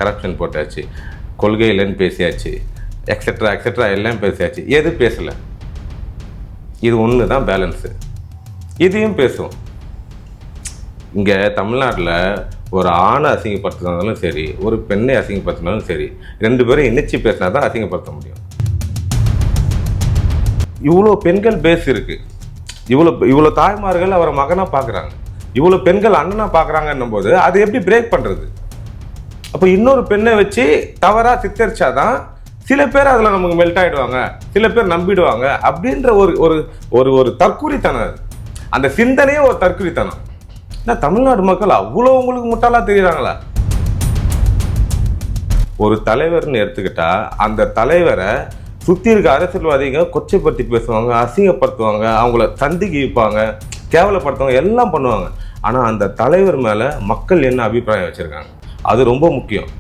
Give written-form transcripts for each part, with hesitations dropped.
Corruption போட்டாச்சு, கொள்கை இல்லைன்னு பேசியாச்சு, எக்ஸெட்ரா எக்ஸெட்ரா எல்லாம் பேசியாச்சு. எது பேசலை? இது ஒன்று தான் பேலன்ஸு. இதையும் பேசுவோம். இங்கே தமிழ்நாட்டில் ஒரு ஆணை அசிங்கப்படுத்தினாலும் சரி, ஒரு பெண்ணை அசிங்கப்படுத்தினாலும் சரி, 2 பேரும் இணைச்சி பேசினா தான் அசிங்கப்படுத்த முடியும். இவ்வளோ பெண்கள் பேஸ் இருக்குது, இவ்வளோ தாய்மார்கள் அவரை மகனாக பார்க்குறாங்க, இவ்வளோ பெண்கள் அண்ணனாக பார்க்குறாங்கன்னும் போது அது எப்படி பிரேக் பண்ணுறது? அப்போ இன்னொரு பெண்ணை வச்சு தவறாக சித்தரிச்சாதான் சில பேர் அதில் நமக்கு மெல்ட் ஆகிடுவாங்க, சில பேர் நம்பிடுவாங்க அப்படின்ற ஒரு தற்குறித்தனம். அந்த சிந்தனையே ஒரு தற்குறித்தனம். ஏன்னா தமிழ்நாடு மக்கள் அவ்வளோ உங்களுக்கு முட்டாளாக தெரியுறாங்களா? ஒரு தலைவர்னு எடுத்துக்கிட்டா அந்த தலைவரை சுற்றி இருக்க அரசியல்வாதிங்க கொச்சைப்படுத்தி பேசுவாங்க, அசிங்கப்படுத்துவாங்க, அவங்கள சந்திக்கு வைப்பாங்க, கேவலப்படுத்துவாங்க, எல்லாம் பண்ணுவாங்க. ஆனால் அந்த தலைவர் மேலே மக்கள் என்ன அபிப்பிராயம் வச்சுருக்காங்க, அது ரொம்ப முக்கியம்.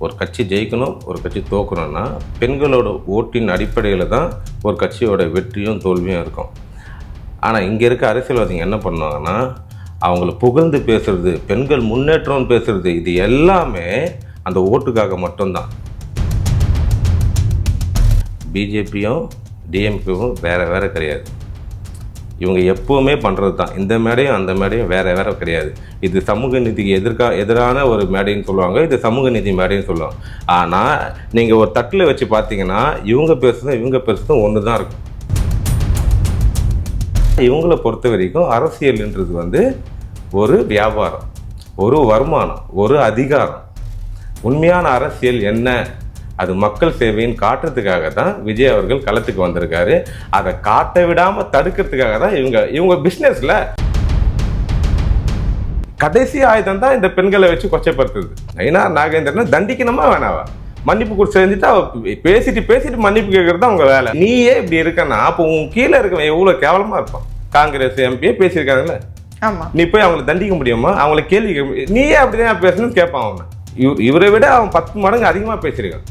ஒரு கட்சி ஜெயிக்கணும், ஒரு கட்சி தோக்கணும்னா பெண்களோட ஓட்டின் அடிப்படையில் தான் ஒரு கட்சியோட வெற்றியும் தோல்வியும் இருக்கும். ஆனால் இங்கே இருக்க அரசியல்வாதிங்க என்ன பண்ணுவாங்கன்னா, அவங்கள புகழ்ந்து பேசுறது, பெண்கள் முன்னேற்றம் பேசுறது, இது எல்லாமே அந்த ஓட்டுக்காக மட்டும்தான். பிஜேபியும் டிஎம்கேவும் வேறு கிடையாது. இவங்க எப்போவுமே பண்ணுறது தான். இந்த மேடையும் அந்த மேடையும் வேறு கிடையாது. இது சமூக நீதிக்கு எதிரான ஒரு மேடைன்னு சொல்லுவாங்க, இது சமூக நீதி மேடைன்னு சொல்லுவாங்க. ஆனால் நீங்கள் ஒரு தட்டில் வச்சு பார்த்தீங்கன்னா இவங்க பேசுகிறதும் இவங்க பேசுகிறதும் ஒன்று தான் இருக்கும். இவங்களை பொறுத்த வரைக்கும் அரசியல்ன்றது ஒரு வியாபாரம், ஒரு வருமானம், ஒரு அதிகாரம். உண்மையான அரசியல் என்ன, அது மக்கள் சேவைன்னு காட்டுறதுக்காக தான் விஜய் அவர்கள் களத்துக்கு வந்திருக்காரு. அதை காட்ட விடாமல் தடுக்கிறதுக்காக தான் இவங்க பிஸ்னஸில் கடைசி ஆயுதம் தான் இந்த பெண்களை வச்சு கொச்சைப்படுத்துறது. நயினா நாகேந்திரனை தண்டிக்கணுமா வேணாவா? மன்னிப்பு கொடுத்து செஞ்சுட்டு பேசிட்டு மன்னிப்பு கேட்கறது தான் அவங்க வேலை. நீயே இப்படி இருக்கன்னா அப்போ உன் கீழே இருக்கவன் எவ்வளோ கேவலமாக இருப்பான். காங்கிரஸ் எம்பியே பேசியிருக்காங்கல்ல, நீ போய் அவங்களை தண்டிக்க முடியுமா? அவங்கள கேள்வி நீயே அப்படிதான் பேசணும்னு கேட்பான். அவனை இவரை விட அவன் 10 மடங்கு அதிகமாக பேசியிருக்கான்.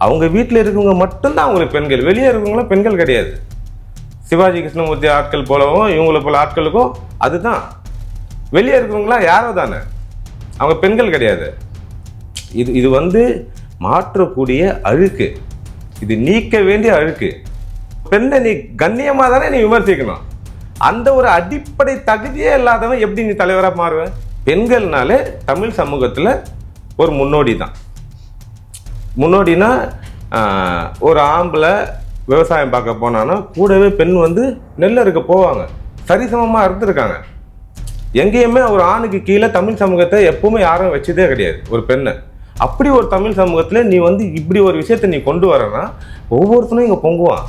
அவங்க வீட்டில் இருக்கவங்க மட்டும்தான் அவங்களுக்கு பெண்கள், வெளியே இருக்கவங்களாம் பெண்கள் கிடையாது. சிவாஜி கிருஷ்ணமூர்த்தி ஆட்கள் போலவும் இவங்களை போல ஆட்களுக்கும் அதுதான். வெளியே இருக்கவங்களாம் யாரோ தானே, அவங்க பெண்கள் கிடையாது. இது மாற்றக்கூடிய அழுக்கு, இது நீக்க வேண்டிய அழுக்கு. பெண்ணை நீ கண்ணியமாக தானே நீ விமர்சிக்கணும். அந்த ஒரு அடிப்படை தகுதியே இல்லாதவன் எப்படி நீ தலைவராக மாறுவேன்? பெண்கள்னாலே தமிழ் சமூகத்தில் ஒரு முன்னோடி தான். முன்னோடினா ஒரு ஆம்பளை விவசாயம் பார்க்க போனான்னா கூடவே பெண் நெல் அறுக்க போவாங்க, சரிசமமாக இருந்திருக்காங்க. எங்கேயுமே ஒரு ஆணுக்கு கீழே தமிழ் சமூகத்தை எப்பவுமே யாரும் வச்சதே கிடையாது ஒரு பெண்ணை. அப்படி ஒரு தமிழ் சமூகத்தில் நீ இப்படி ஒரு விஷயத்தை நீ கொண்டு வரனா ஒவ்வொருத்தனும் இங்கே பொங்குவான்.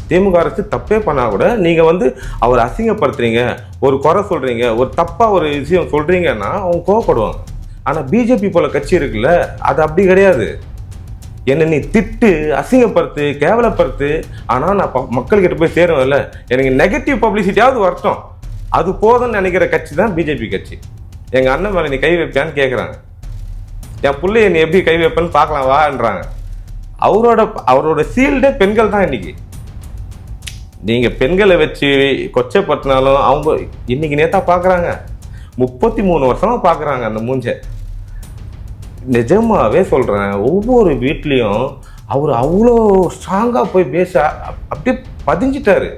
திமுக அரசு தப்பே பண்ணால் கூட நீங்கள் அவர் அசிங்கப்படுத்துறீங்க, ஒரு குறை சொல்கிறீங்க, ஒரு தப்பாக ஒரு விஷயம் சொல்கிறீங்கன்னா அவங்க கோவப்படுவாங்க. ஆனால் பிஜேபி போல கட்சி இருக்குல்ல, அது அப்படி கிடையாது. என்னை நீ திட்டு, அசிங்கப்படுத்து, கேவலப்படுத்து, ஆனால் நான் மக்கள்கிட்ட போய் சேருவேன்ல, எனக்கு நெகட்டிவ் பப்ளிசிட்டியாவது வரட்டும், அது போதும்னு நினைக்கிற கட்சி தான் பிஜேபி கட்சி. எங்கள் அண்ணன் மேலே நீ கை வைப்பியான்னு கேட்குறாங்க. என் பிள்ளைய நீ எப்படி கை வைப்பேன்னு பார்க்கலாம் வான்றாங்க. அவரோட சீல்டே பெண்கள் தான். இன்னைக்கு நீங்கள் பெண்களை வச்சு கொச்சைப்படுத்தினாலும் அவங்க இன்னைக்கு நேத்தா பார்க்குறாங்க, 33 வருஷமாக பார்க்குறாங்க அந்த மூஞ்சை. நிஜமாவே சொல்கிறேன், ஒவ்வொரு வீட்லேயும் அவர் அவ்வளோ ஸ்ட்ராங்காக போய் பேச அப்படியே பதிஞ்சிட்டாரு.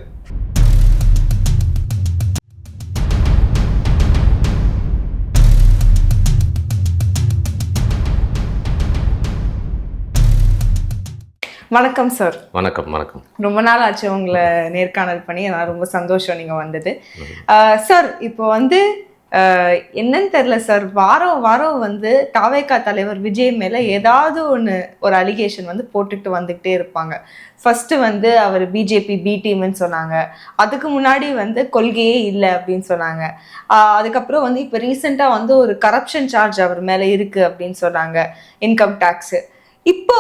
வணக்கம் சார். வணக்கம். வணக்கம். ரொம்ப நாள் ஆச்சு உங்களை நேர்காணல் பண்ணி, நான் ரொம்ப சந்தோஷம் நீங்கள் வந்தது. சார் இப்போ என்னன்னு தெரியல சார், வாரம் தாவேகா தலைவர் விஜய் மேலே ஏதாவது ஒரு அலிகேஷன் போட்டுட்டு வந்துக்கிட்டே இருப்பாங்க. ஃபர்ஸ்ட்டு அவர் பிஜேபி பி டீம்னு சொன்னாங்க, அதுக்கு முன்னாடி கொள்கையே இல்லை அப்படின்னு சொன்னாங்க. அதுக்கப்புறம் இப்போ ரீசெண்டாக ஒரு கரப்ஷன் சார்ஜ் அவர் மேலே இருக்குது அப்படின்னு சொன்னாங்க, இன்கம் டேக்ஸு. இப்போ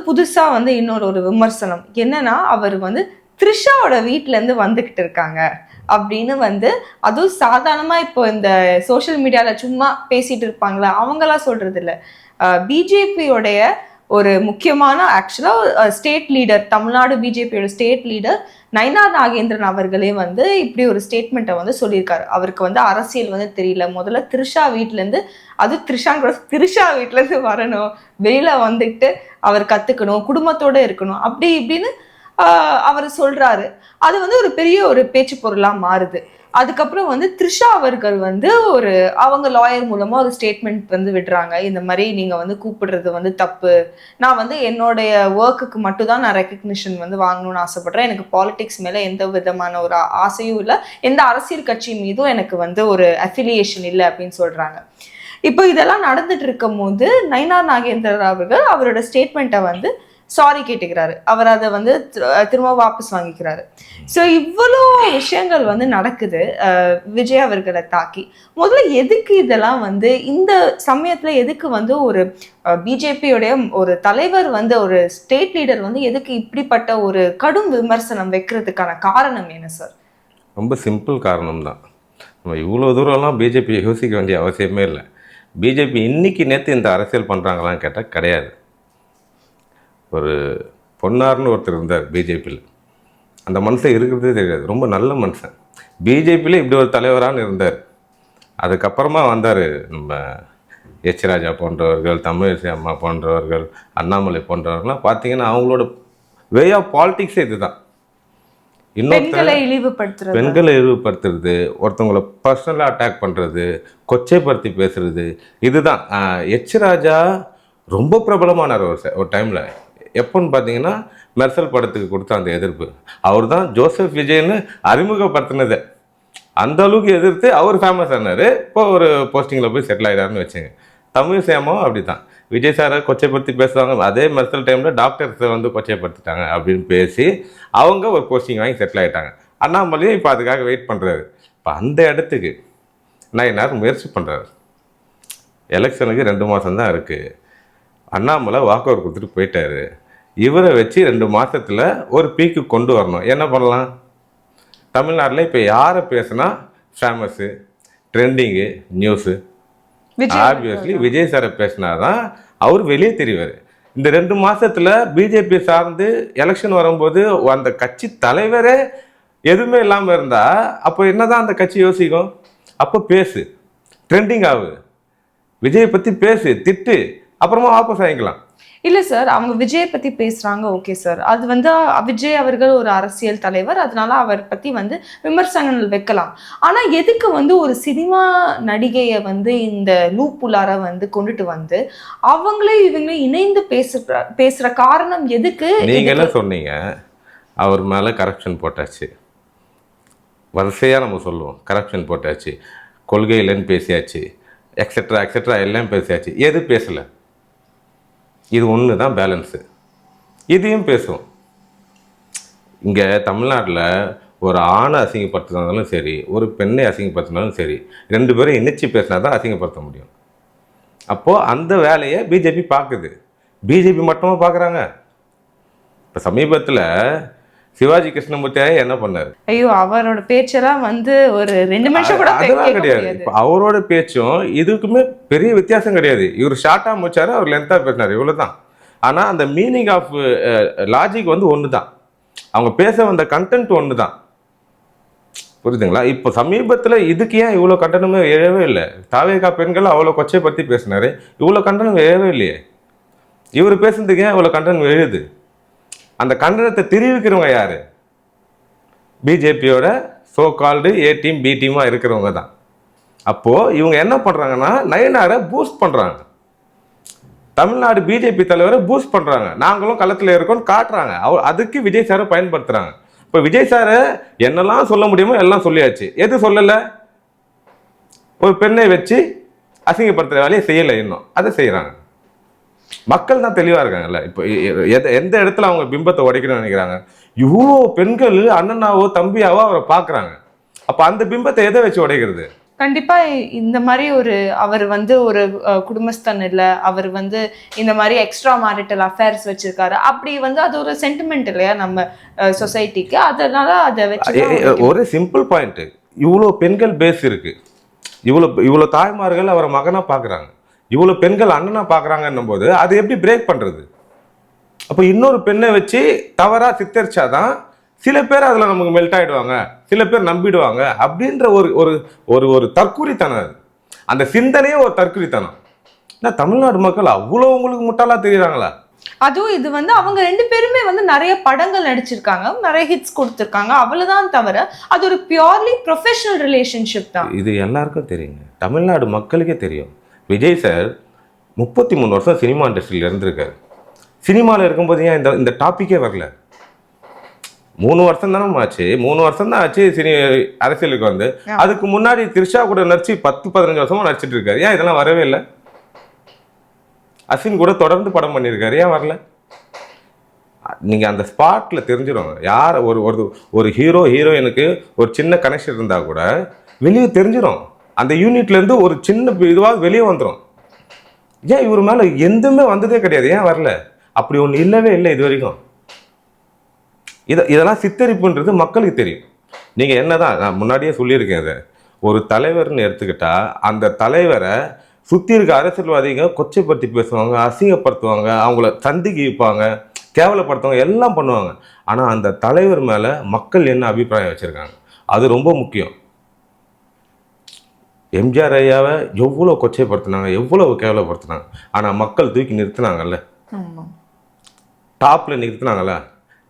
புதுசாக இன்னொரு விமர்சனம் என்னன்னா, அவர் த்ரிஷாவோட வீட்டிலேருந்து வந்துக்கிட்டு இருக்காங்க அப்படின்னு அதுவும் சாதாரணமாக இப்போ இந்த சோஷியல் மீடியாவில் சும்மா பேசிட்டு இருப்பாங்களா அவங்களாம் சொல்கிறது இல்லை, பிஜேபியோடைய ஒரு முக்கியமான ஆக்சுவலாக ஸ்டேட் லீடர், தமிழ்நாடு பிஜேபியோட ஸ்டேட் லீடர் நயினார் நாகேந்திரன் அவர்களே வந்து இப்படி ஒரு ஸ்டேட்மெண்ட்டை வந்து சொல்லியிருக்காரு. அவருக்கு வந்து அரசியல் வந்து தெரியல, முதல்ல த்ரிஷா வீட்டிலேருந்து, அது த்ரிஷா வீட்டிலேருந்து வரணும், வெளியில வந்துட்டு அவர் கற்றுக்கணும், குடும்பத்தோடு இருக்கணும், அப்படி இப்படின்னு அவர் சொல்றாரு. அது வந்து ஒரு பெரிய ஒரு பேச்சு பொருளாக மாறுது. அதுக்கப்புறம் வந்து த்ரிஷா அவர்கள் வந்து அவங்க லாயர் மூலமா ஒரு ஸ்டேட்மெண்ட் வந்து விடுறாங்க. இந்த மாதிரி நீங்க வந்து கூப்பிடுறது வந்து தப்பு, நான் வந்து என்னுடைய ஒர்க்குக்கு மட்டும் தான் நான் ரெக்கக்னிஷன் வந்து வாங்கணும்னு ஆசைப்படுறேன், எனக்கு பாலிடிக்ஸ் மேல எந்த விதமான ஒரு ஆசையும் இல்லை, எந்த அரசியல் கட்சி மீதும் எனக்கு வந்து ஒரு அஃபிலியேஷன் இல்லை அப்படின்னு சொல்றாங்க. இப்போ இதெல்லாம் நடந்துட்டு இருக்கும் போது நயினார் நாகேந்திரன் அவர்கள் அவரோட ஸ்டேட்மெண்ட்டை வந்து சாரி கேட்டுக்கிறாரு. அவர் அதை வந்து திரும்ப வாபஸ் வாங்கிக்கிறாரு. ஸோ இவ்வளோ விஷயங்கள் வந்து நடக்குது விஜய் அவர்களை தாக்கி. முதல்ல எதுக்கு இதெல்லாம் வந்து இந்த சமயத்தில் எதுக்கு வந்து ஒரு பிஜேபியோடைய ஒரு தலைவர் வந்து ஒரு ஸ்டேட் லீடர் வந்து எதுக்கு இப்படிப்பட்ட ஒரு கடும் விமர்சனம் வைக்கிறதுக்கான காரணம் என்ன சார்? ரொம்ப சிம்பிள் காரணம் தான். நம்ம இவ்வளோ தூரம்லாம் பிஜேபி யோசிக்க வேண்டிய அவசியமே இல்லை. பிஜேபி இன்னைக்கு நேற்று இந்த அரசியல் பண்ணுறாங்களான்னு கேட்டால் கிடையாது. ஒரு பொன்னார்னு ஒருத்தர் இருந்தார் பிஜேபியில், அந்த மனுஷன் இருக்கிறதே தெரியாது, ரொம்ப நல்ல மனுஷன். பிஜேபியில் இப்படி ஒரு தலைவரான்னு இருந்தார். அதுக்கப்புறமா வந்தார் நம்ம எச் ராஜா போன்றவர்கள், தமிழிசை அம்மா போன்றவர்கள், அண்ணாமலை போன்றவர்கள்லாம் பார்த்தீங்கன்னா அவங்களோட வே ஆஃப் பாலிடிக்ஸே இதுதான். பெண்களை இழிவுபடுத்துறது, ஒருத்தவங்களை பர்சனலாக அட்டாக் பண்ணுறது, கொச்சைப்படுத்தி பேசுறது, இதுதான். எச் ராஜா ரொம்ப பிரபலமானார் ஒரு டைமில். எப்போன்னு பார்த்தீங்கன்னா மெர்சல் படத்துக்கு கொடுத்த அந்த எதிர்ப்பு, அவர் தான் ஜோசப் விஜய்னு அறிமுகப்படுத்தினது. அந்த அளவுக்கு எதிர்த்து அவர் ஃபேமஸ் ஆனார். இப்போ ஒரு போஸ்டிங்கில் போய் செட்டில் ஆகிடாருன்னு வச்சுங்க. தமிழ் சேமாவும் அப்படி தான், விஜய் சாரை கொச்சைப்படுத்தி பேசுவாங்க. அதே மெர்சல் டைமில் டாக்டர்ஸை வந்து கொச்சைப்படுத்திட்டாங்க அப்படின்னு பேசி அவங்க ஒரு போஸ்டிங் வாங்கி செட்டில் ஆகிட்டாங்க. அண்ணாமலையும் இப்போ அதுக்காக வெயிட் பண்ணுறாரு. இப்போ அந்த இடத்துக்கு நயினார் முயற்சி பண்ணுறாரு. எலெக்ஷனுக்கு 2 மாதம் தான் இருக்குது. அண்ணாமலை வாக் ஓவர் கொடுத்துட்டு போயிட்டாரு. இவரை வச்சு 2 மாதத்தில் ஒரு பீக்கு கொண்டு வரணும். என்ன பண்ணலாம்? தமிழ்நாட்டில் இப்போ யாரை பேசுனா famous, trending, news, obviously Vijay சாரை பேசினாதான் அவர் வெளியே தெரிவார். இந்த 2 மாதத்தில் பிஜேபி சார்ந்து எலெக்ஷன் வரும்போது அந்த கட்சி தலைவரே எதுவுமே இல்லாமல் இருந்தால் அப்போ என்ன தான் அந்த கட்சி யோசிக்கும்? அப்போ பேசு, ட்ரெண்டிங் ஆகுது, விஜயை பற்றி பேசு, திட்டு, அப்புறமா வாபஸ் வாங்கிக்கலாம். இல்லை சார், அவங்க விஜயை பற்றி பேசுகிறாங்க, ஓகே சார், அது வந்து விஜய் அவர்கள் ஒரு அரசியல் தலைவர், அதனால அவர் பற்றி வந்து விமர்சனங்கள் வைக்கலாம். ஆனால் எதுக்கு வந்து ஒரு சினிமா நடிகையை வந்து இந்த லூப்புள்ளார வந்து கொண்டுட்டு வந்து அவங்களே இவங்களே இணைந்து பேசுகிற காரணம் எதுக்கு? நீங்கள் என்ன சொன்னீங்க? அவர் மேலே கரப்ஷன் போட்டாச்சு, வரிசையாக நம்ம சொல்லுவோம், கரப்ஷன் போட்டாச்சு, கொள்கை இல்லைன்னு பேசியாச்சு, எக்ஸெட்ரா எக்ஸெட்ரா எல்லாம் பேசியாச்சு. எது பேசலை? இது ஒன்று தான் பேலன்ஸு. இதையும் பேசுவோம். இங்கே தமிழ்நாட்டில் ஒரு ஆணை அசிங்கப்படுத்தினாலும் சரி, ஒரு பெண்ணை அசிங்கப்படுத்தினாலும் சரி, 2 பேரும் இணைச்சி பேசினா தான் அசிங்கப்படுத்த முடியும். அப்போது அந்த வேலையை பிஜேபி பார்க்குது. பிஜேபி மட்டுமா பார்க்குறாங்க? இப்போ சமீபத்தில் சிவாஜி கிருஷ்ணமூர்த்தியாவே என்ன பண்ணாரு? ஐயோ, அவரோட பேச்செல்லாம் வந்து ஒரு 2 நிமிஷம் கூட அதெல்லாம் கிடையாது. இப்போ அவரோட பேச்சும் இதுக்குமே பெரிய வித்தியாசம் கிடையாது. இவர் ஷார்ட்டாக முடிச்சாரு, அவர் லென்த்தாக பேசினார், இவ்வளோதான். ஆனால் அந்த மீனிங் ஆஃப் லாஜிக் வந்து ஒன்று தான். அவங்க பேச வந்த கண்டென்ட் ஒன்று தான். புரியுதுங்களா? இப்போ சமீபத்தில் இதுக்கு ஏன் இவ்வளோ கண்டனமே எழவே இல்லை? தாவேகா பெண்கள் அவ்வளோ கொச்சை பற்றி பேசினாரு, இவ்வளோ கண்டனம் எழவே இல்லையே. இவர் பேசுறதுக்கு ஏன் இவ்வளோ கண்டனம் எழுது? அந்த கண்டனத்தை தெரிவிக்கிறவங்க யாரு? பிஜேபியோட so called A team B டீமாக இருக்கிறவங்க தான். அப்போது இவங்க என்ன பண்ணுறாங்கன்னா நயினாரை பூஸ்ட் பண்ணுறாங்க, தமிழ்நாடு பிஜேபி தலைவரை பூஸ்ட் பண்ணுறாங்க, நாங்களும் களத்தில் இருக்கோம்னு காட்டுறாங்க. அதுக்கு விஜய் சாரை பயன்படுத்துகிறாங்க. இப்போ விஜய் சாரை என்னெல்லாம் சொல்ல முடியுமோ எல்லாம் சொல்லியாச்சு. எது சொல்லலை? ஒரு பெண்ணை வச்சு அசிங்கப்படுத்துகிற வேலையை செய்யலை, இன்னும் அதை செய்கிறாங்க. மக்கள் தான் தெளிவாக இருக்காங்கல்ல. இப்போ எந்த இடத்துல அவங்க பிம்பத்தை உடைக்கணும்னு நினைக்கிறாங்க? இவ்வளோ பெண்கள் அண்ணனாவோ தம்பியாவோ அவரை பார்க்குறாங்க. அப்போ அந்த பிம்பத்தை எதை வச்சு உடைக்கிறது? கண்டிப்பா இந்த மாதிரி அவர் வந்து ஒரு குடும்பஸ்தன் இல்லை, அவர் வந்து இந்த மாதிரி எக்ஸ்ட்ரா மேரிட்டல் அஃபேர்ஸ் வச்சிருக்காரு, அப்படி வந்து அது ஒரு சென்டிமெண்ட் இல்லையா நம்ம சொசைட்டிக்கு? அதனால அதை வச்சு ஒரு சிம்பிள் பாயிண்ட், இவ்வளோ பெண்கள் பேஸ் இருக்கு, இவ்வளோ தாய்மார்கள் அவரை மகனா பார்க்குறாங்க, இவ்வளோ பெண்கள் அண்ணனா பார்க்குறாங்கன்னும் போது அது எப்படி பிரேக் பண்ணுறது? அப்போ இன்னொரு பெண்ணை வச்சு தவறாக சித்தரிச்சாதான் சில பேர் அதில் நமக்கு மெல்ட் ஆகிடுவாங்க, சில பேர் நம்பிடுவாங்க அப்படின்ற ஒரு ஒரு ஒரு ஒரு தற்குறித்தனம் அது. அந்த சிந்தனையே ஒரு தற்குறித்தனம். ஏன்னா தமிழ்நாடு மக்கள் அவ்வளோ உங்களுக்கு முட்டாளா தெரியுறாங்களா? அதுவும் இது வந்து அவங்க 2 பேருமே வந்து நிறைய படங்கள் நடிச்சிருக்காங்க, நிறைய ஹிட்ஸ் கொடுத்துருக்காங்க, அவ்வளவுதான் தவிர அது ஒரு பியூர்லி ப்ரொஃபஷனல் ரிலேஷன்ஷிப் தான். இது எல்லாருக்கும் தெரியுங்க, தமிழ்நாடு மக்களுக்கே தெரியும். விஜய் சார் 33 வருஷம் சினிமா இண்டஸ்ட்ரியில் இருந்திருக்காரு. சினிமாவில் இருக்கும்போது ஏன் இந்த டாப்பிக்கே வரல? 3 வருஷம் தானே ஆச்சு, 3 வருஷம் தான் ஆச்சு அரசியலுக்கு வந்து. அதுக்கு முன்னாடி த்ரிஷா கூட நடிச்சு 10-15 வருஷமா நடிச்சிட்டு இருக்காரு. ஏன் இதெல்லாம் வரவே இல்லை? அஸ்வின் கூட தொடர்ந்து படம் பண்ணியிருக்காரு, ஏன் வரல? நீங்கள் அந்த ஸ்பாட்டில் தெரிஞ்சிடும். யார் ஒரு ஹீரோ ஹீரோயினுக்கு ஒரு சின்ன கனெக்ஷன் இருந்தால் கூட வெளியே தெரிஞ்சிடும். அந்த யூனிட்லேருந்து ஒரு சின்ன இதுவாக வெளியே வந்துடும். ஏன் இவர் மேலே எதுவுமே வந்ததே கிடையாது, ஏன் வரல? அப்படி ஒன்று இல்லவே இல்லை இது வரைக்கும். இதெல்லாம் சித்தரிப்புன்றது மக்களுக்கு தெரியும். நீங்கள் என்னதான், நான் முன்னாடியே சொல்லியிருக்கேன், இதை ஒரு தலைவர்னு எடுத்துக்கிட்டா அந்த தலைவரை சுற்றி இருக்க அரசியல்வாதிங்க கொச்சைப்படுத்தி பேசுவாங்க, அசிங்கப்படுத்துவாங்க, அவங்கள சந்திக்கு வைப்பாங்க, கேவலப்படுத்துவாங்க, எல்லாம் பண்ணுவாங்க. ஆனால் அந்த தலைவர் மேலே மக்கள் என்ன அபிப்பிராயம் வச்சுருக்காங்க அது ரொம்ப முக்கியம். எம்ஜிஆர் ஐயாவை எவ்வளோ கொச்சைப்படுத்தினாங்க, எவ்வளோ கேவலப்படுத்தினாங்க, ஆனால் மக்கள் தூக்கி நிறுத்தினாங்கல்ல, டாப்பில் நிறுத்தினாங்களா?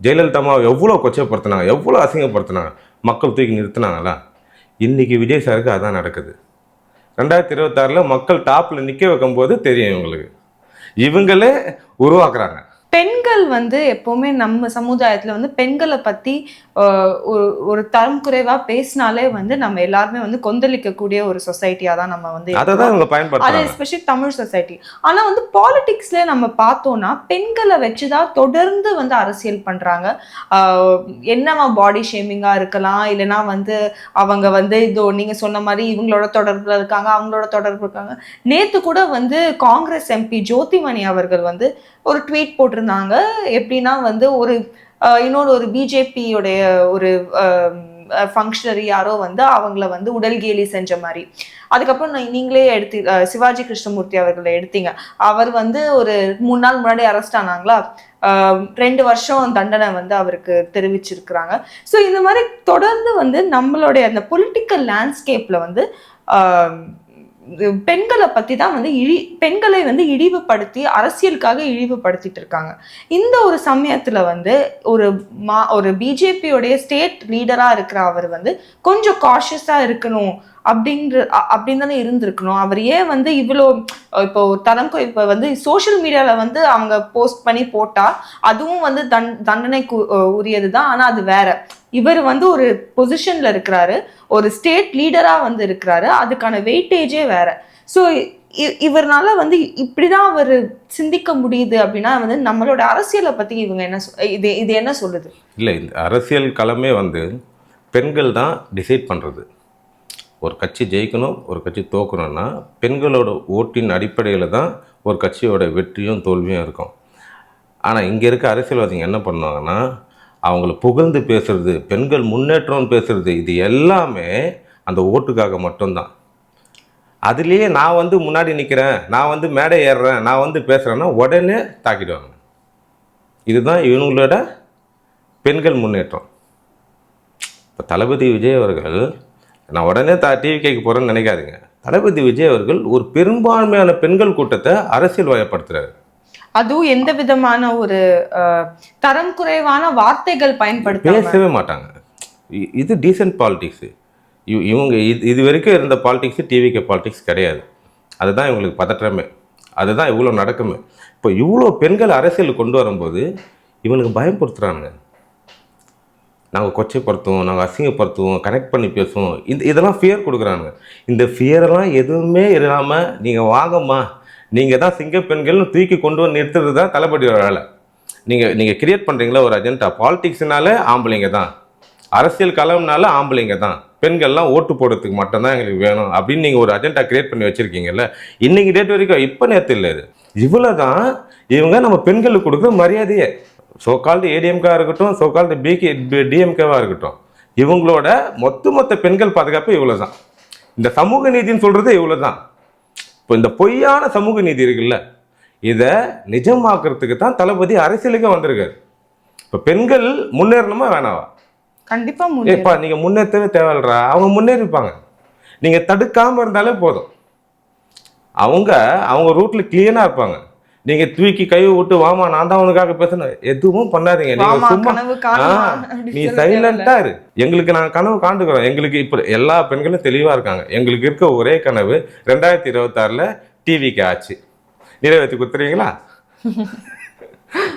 ஜெயலலிதாமாவை எவ்வளோ கொச்சைப்படுத்தினாங்க, எவ்வளோ அசிங்கப்படுத்தினாங்க, மக்கள் தூக்கி நிறுத்தினாங்களா? இன்றைக்கி விஜய் சாருக்கு அதான் நடக்குது. 2026 மக்கள் டாப்பில் நிற்க வைக்கும் போது தெரியும் இவங்களுக்கு, இவங்களே உருவாக்குறாங்க. பெண்கள் வந்து எப்பவுமே நம்ம சமுதாயத்துல வந்து பெண்களை பத்தி ஒரு தரம் குறைவா பேசினாலே வந்து நம்ம எல்லாருமே வந்து கொந்தளிக்கக்கூடிய ஒரு சொசைட்டியா தான் நம்ம வந்து அது எஸ்பெஷலி தமிழ் சொசைட்டி. ஆனா வந்து பாலிடிக்ஸ்ல நம்ம பார்த்தோம்னா பெண்களை வச்சுதான் தொடர்ந்து வந்து அரசியல் பண்றாங்க. என்னவா பாடி ஷேமிங்கா இருக்கலாம், இல்லைன்னா வந்து அவங்க வந்து இதோ நீங்க சொன்ன மாதிரி இவங்களோட தொடர்புல இருக்காங்க, அவங்களோட தொடர்பு இருக்காங்க. நேத்து கூட வந்து காங்கிரஸ் எம்பி ஜோதிமணி அவர்கள் வந்து ஒரு ட்வீட் போட்டிருந்தாங்க. எப்படின்னா வந்து இன்னொரு பிஜேபியோடைய ஒரு ஃபங்க்ஷனரி யாரோ வந்து அவங்கள வந்து உடல் கேலி செஞ்ச மாதிரி. அதுக்கப்புறம் நீங்களே சிவாஜி கிருஷ்ணமூர்த்தி அவர்களை எடுத்தீங்க. அவர் வந்து ஒரு 3 நாள் முன்னாடி அரெஸ்ட் ஆனாங்களா, 2 வருஷம் தண்டனை வந்து அவருக்கு தெரிவிச்சிருக்கிறாங்க. ஸோ இந்த மாதிரி தொடர்ந்து வந்து நம்மளுடைய அந்த பொலிட்டிக்கல் லேண்ட்ஸ்கேப்ல வந்து பெண்களை பத்தி தான் வந்து பெண்களை வந்து இழிவுபடுத்தி அரசியலுக்காக இழிவுபடுத்திட்டு இருக்காங்க. இந்த ஒரு சமயத்துல வந்து ஒரு பிஜேபியோடைய ஸ்டேட் லீடரா இருக்கிற அவர் வந்து கொஞ்சம் காஷியஸா இருக்கணும் அப்படின்னு தானே இருந்திருக்கணும். அவர் ஏன் வந்து இவ்வளோ இப்போ இப்போ வந்து சோஷியல் மீடியால வந்து அவங்க போஸ்ட் பண்ணி போட்டா அதுவும் வந்து தண்டனைக்கு உரியது தான். ஆனா அது வேற. இவர் வந்து ஒரு பொசிஷன்ல இருக்கிறாரு, ஒரு ஸ்டேட் லீடரா வந்து இருக்கிறாரு, அதுக்கான வெயிட்டேஜே வேற. ஸோ இவர்னால வந்து இப்படிதான் அவர் சிந்திக்க முடியுது அப்படின்னா வந்து நம்மளோட அரசியலை பத்தி இவங்க இது என்ன சொல்லுது? இல்லை, இந்த அரசியல் களமே வந்து பெண்கள் தான் டிசைட் பண்றது. ஒரு கட்சி ஜெயிக்கணும், ஒரு கட்சி தோக்கணும்னா பெண்களோட ஓட்டின் அடிப்படையில் தான் ஒரு கட்சியோட வெற்றியும் தோல்வியும் இருக்கும். ஆனால் இங்கே இருக்க அரசியல்வாதிங்க என்ன பண்ணுவாங்கன்னா, அவங்கள புகழ்ந்து பேசுறது, பெண்கள் முன்னேற்றம்னு பேசுறது, இது எல்லாமே அந்த ஓட்டுக்காக மட்டும்தான். அதுலேயே நான் வந்து முன்னாடி நிற்கிறேன், நான் வந்து மேடை ஏறுறேன், நான் வந்து பேசுகிறேன்னா உடனே தாக்கிடுவாங்க. இதுதான் இவங்களோட பெண்கள் முன்னேற்றம். இப்போ தளபதி விஜய் அவர்கள், நான் உடனே டிவி கேட்க போகிறேன்னு நினைக்காதீங்க, தளபதி விஜய் அவர்கள் ஒரு பெரும்பான்மையான பெண்கள் கூட்டத்தை அரசியல் வயப்படுத்துறாரு. அதுவும் எந்த விதமான ஒரு தரம் குறைவான வார்த்தைகள் பயன்படுத்த பேசவே மாட்டாங்க. இது டீசென்ட் பாலிடிக்ஸ். இவங்க இது வரைக்கும் இருந்த பாலிடிக்ஸ் டிவிகே பாலிடிக்ஸ் கிடையாது. அதுதான் இவங்களுக்கு பதற்றமே, அதுதான் இவ்வளோ நடக்குமே. இப்போ இவ்வளோ பெண்கள் அரசியல் கொண்டு வரும்போது இவனுக்கு பயன்படுத்துகிறானுங்க. நாங்கள் கொச்சைப்படுத்துவோம், நாங்கள் அசிங்கப்படுத்துவோம், கனெக்ட் பண்ணி பேசுவோம், இதெல்லாம் ஃபியர் கொடுக்குறானுங்க. இந்த ஃபியரெல்லாம் எதுவுமே இல்லாமல் நீங்கள் வாங்கம்மா, நீங்கள் தான் சிங்க பெண்கள்னு தூக்கி கொண்டு வந்து நிறுத்துறது தான் தளபதியோட வேலை. நீங்கள் கிரியேட் பண்ணுறீங்களா ஒரு அஜெண்டா? பாலிடிக்ஸ்னாலே ஆம்பளைங்க தான், அரசியல் களம்னால ஆம்பளைங்க தான், பெண்கள்லாம் ஓட்டு போடுறதுக்கு மட்டும்தான் எங்களுக்கு வேணும் அப்படின்னு நீங்கள் ஒரு அஜெண்டா கிரியேட் பண்ணி வச்சுருக்கீங்கல்ல. இன்றைக்கி டேட் வரைக்கும், இப்போ நேற்று இல்லை, இது இவ்வளோ தான் இவங்க நம்ம பெண்களுக்கு கொடுக்குற மரியாதையே. சோகால்டு ஏடிஎம்கேவாக இருக்கட்டும், சோகால்டு டிஎம்கேவாக இருக்கட்டும், இவங்களோட மொத்த பெண்கள் பாதுகாப்பு இவ்வளோ தான். இந்த சமூக நீதின்னு சொல்கிறது இவ்வளோ தான். இப்போ இந்த பொய்யான சமூக நீதி இருக்குல்ல, இதை நிஜமாக்குறதுக்கு தான் தளபதி அரசியலுக்கு வந்திருக்காரு. இப்போ பெண்கள் முன்னேறணுமா வேணாவா? கண்டிப்பா ஏப்பா நீங்க முன்னேற்றவே தேவையில்றா, அவங்க முன்னேறிப்பாங்க. நீங்க தடுக்காம இருந்தாலே போதும். அவங்க ரூட்ல கிளியரா இருப்பாங்க. நீங்க தூக்கி கை விட்டு வாமா நான் தான் உனக்காக பேசணும் எதுவும் பண்ணாதீங்க. நீங்க சும்மா நீ சைலண்டா இரு. எங்களுக்கு நாங்க கனவு காண்டுக்கிறோம். எங்களுக்கு இப்ப எல்லா பெண்களும் தெளிவா இருக்காங்க. எங்களுக்கு இருக்க ஒரே கனவு 2026 டிவிக்கு ஆச்சு நிறைவேற்றி கொடுத்துருவீங்களா?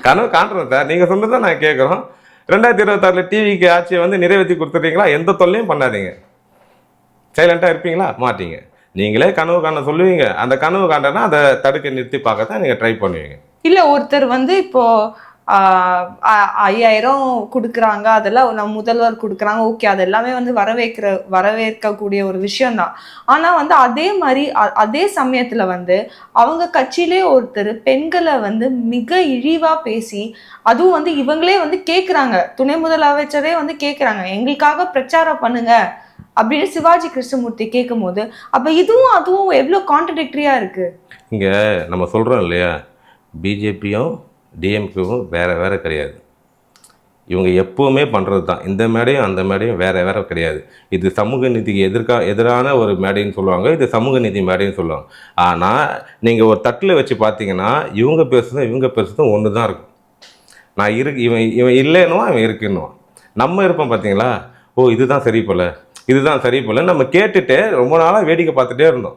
கனவு காண்றோம் சார், நீங்க சொன்னதான் நான் கேட்குறோம். 2026 டிவிக்கு ஆட்சியை வந்து நிறைவேற்றி கொடுத்துறீங்களா? எந்த தொல்லையும் பண்ணாதீங்க. சைலண்டா இருப்பீங்களா? மாட்டீங்க. நீங்களே கனவு காண சொல்லுவீங்க. அந்த கனவு காண்டனா அதை தடுக்க நிறுத்தி பார்க்கத்தான் நீங்க ட்ரை பண்ணுவீங்க. இல்ல ஒருத்தர் வந்து இப்போ 5000 கொடுக்குறாங்க, அதெல்லாம் நம்ம முதல்வர் கொடுக்குறாங்க, ஓகே, அது எல்லாமே வந்து வரவேற்கக்கூடிய ஒரு விஷயம்தான். ஆனா வந்து அதே மாதிரி அதே சமயத்துல வந்து அவங்க கட்சியிலே ஒருத்தர் பெண்களை வந்து மிக இழிவா பேசி, அதுவும் வந்து இவங்களே வந்து கேட்குறாங்க, துணை முதலமைச்சரே வந்து கேட்குறாங்க, எங்களுக்காக பிரச்சாரம் பண்ணுங்க அப்படின்னு சிவாஜி கிருஷ்ணமூர்த்தி கேட்கும் போது, அப்ப இதுவும் அதுவும் எவ்வளவு கான்ட்ரடிக்டரியா இருக்கு. இங்க நம்ம சொல்றோம் இல்லையா, பிஜேபியும் டிஎம்கேவும் வேற கிடையாது. இவங்க எப்பவுமே பண்றது தான். இந்த மேடையும் அந்த மேடையும் வேற கிடையாது. இது சமூக நீதிக்கு எதிரான ஒரு மேடைன்னு சொல்லுவாங்க, இது சமூக நீதி மேடைன்னு சொல்லுவாங்க. ஆனா நீங்க ஒரு தட்டில் வச்சு பார்த்தீங்கன்னா இவங்க பேசுறதும் இவங்க பேசுறதும் ஒன்று தான் இருக்கும். நான் இவன் இல்லைன்னுவான், இவன் இருக்குன்னுவான். நம்ம இருப்போம் பார்த்தீங்களா, ஓ இதுதான் சரி போல நம்ம கேட்டுட்டு ரொம்ப நாளாக வேடிக்கை பார்த்துட்டே இருந்தோம்.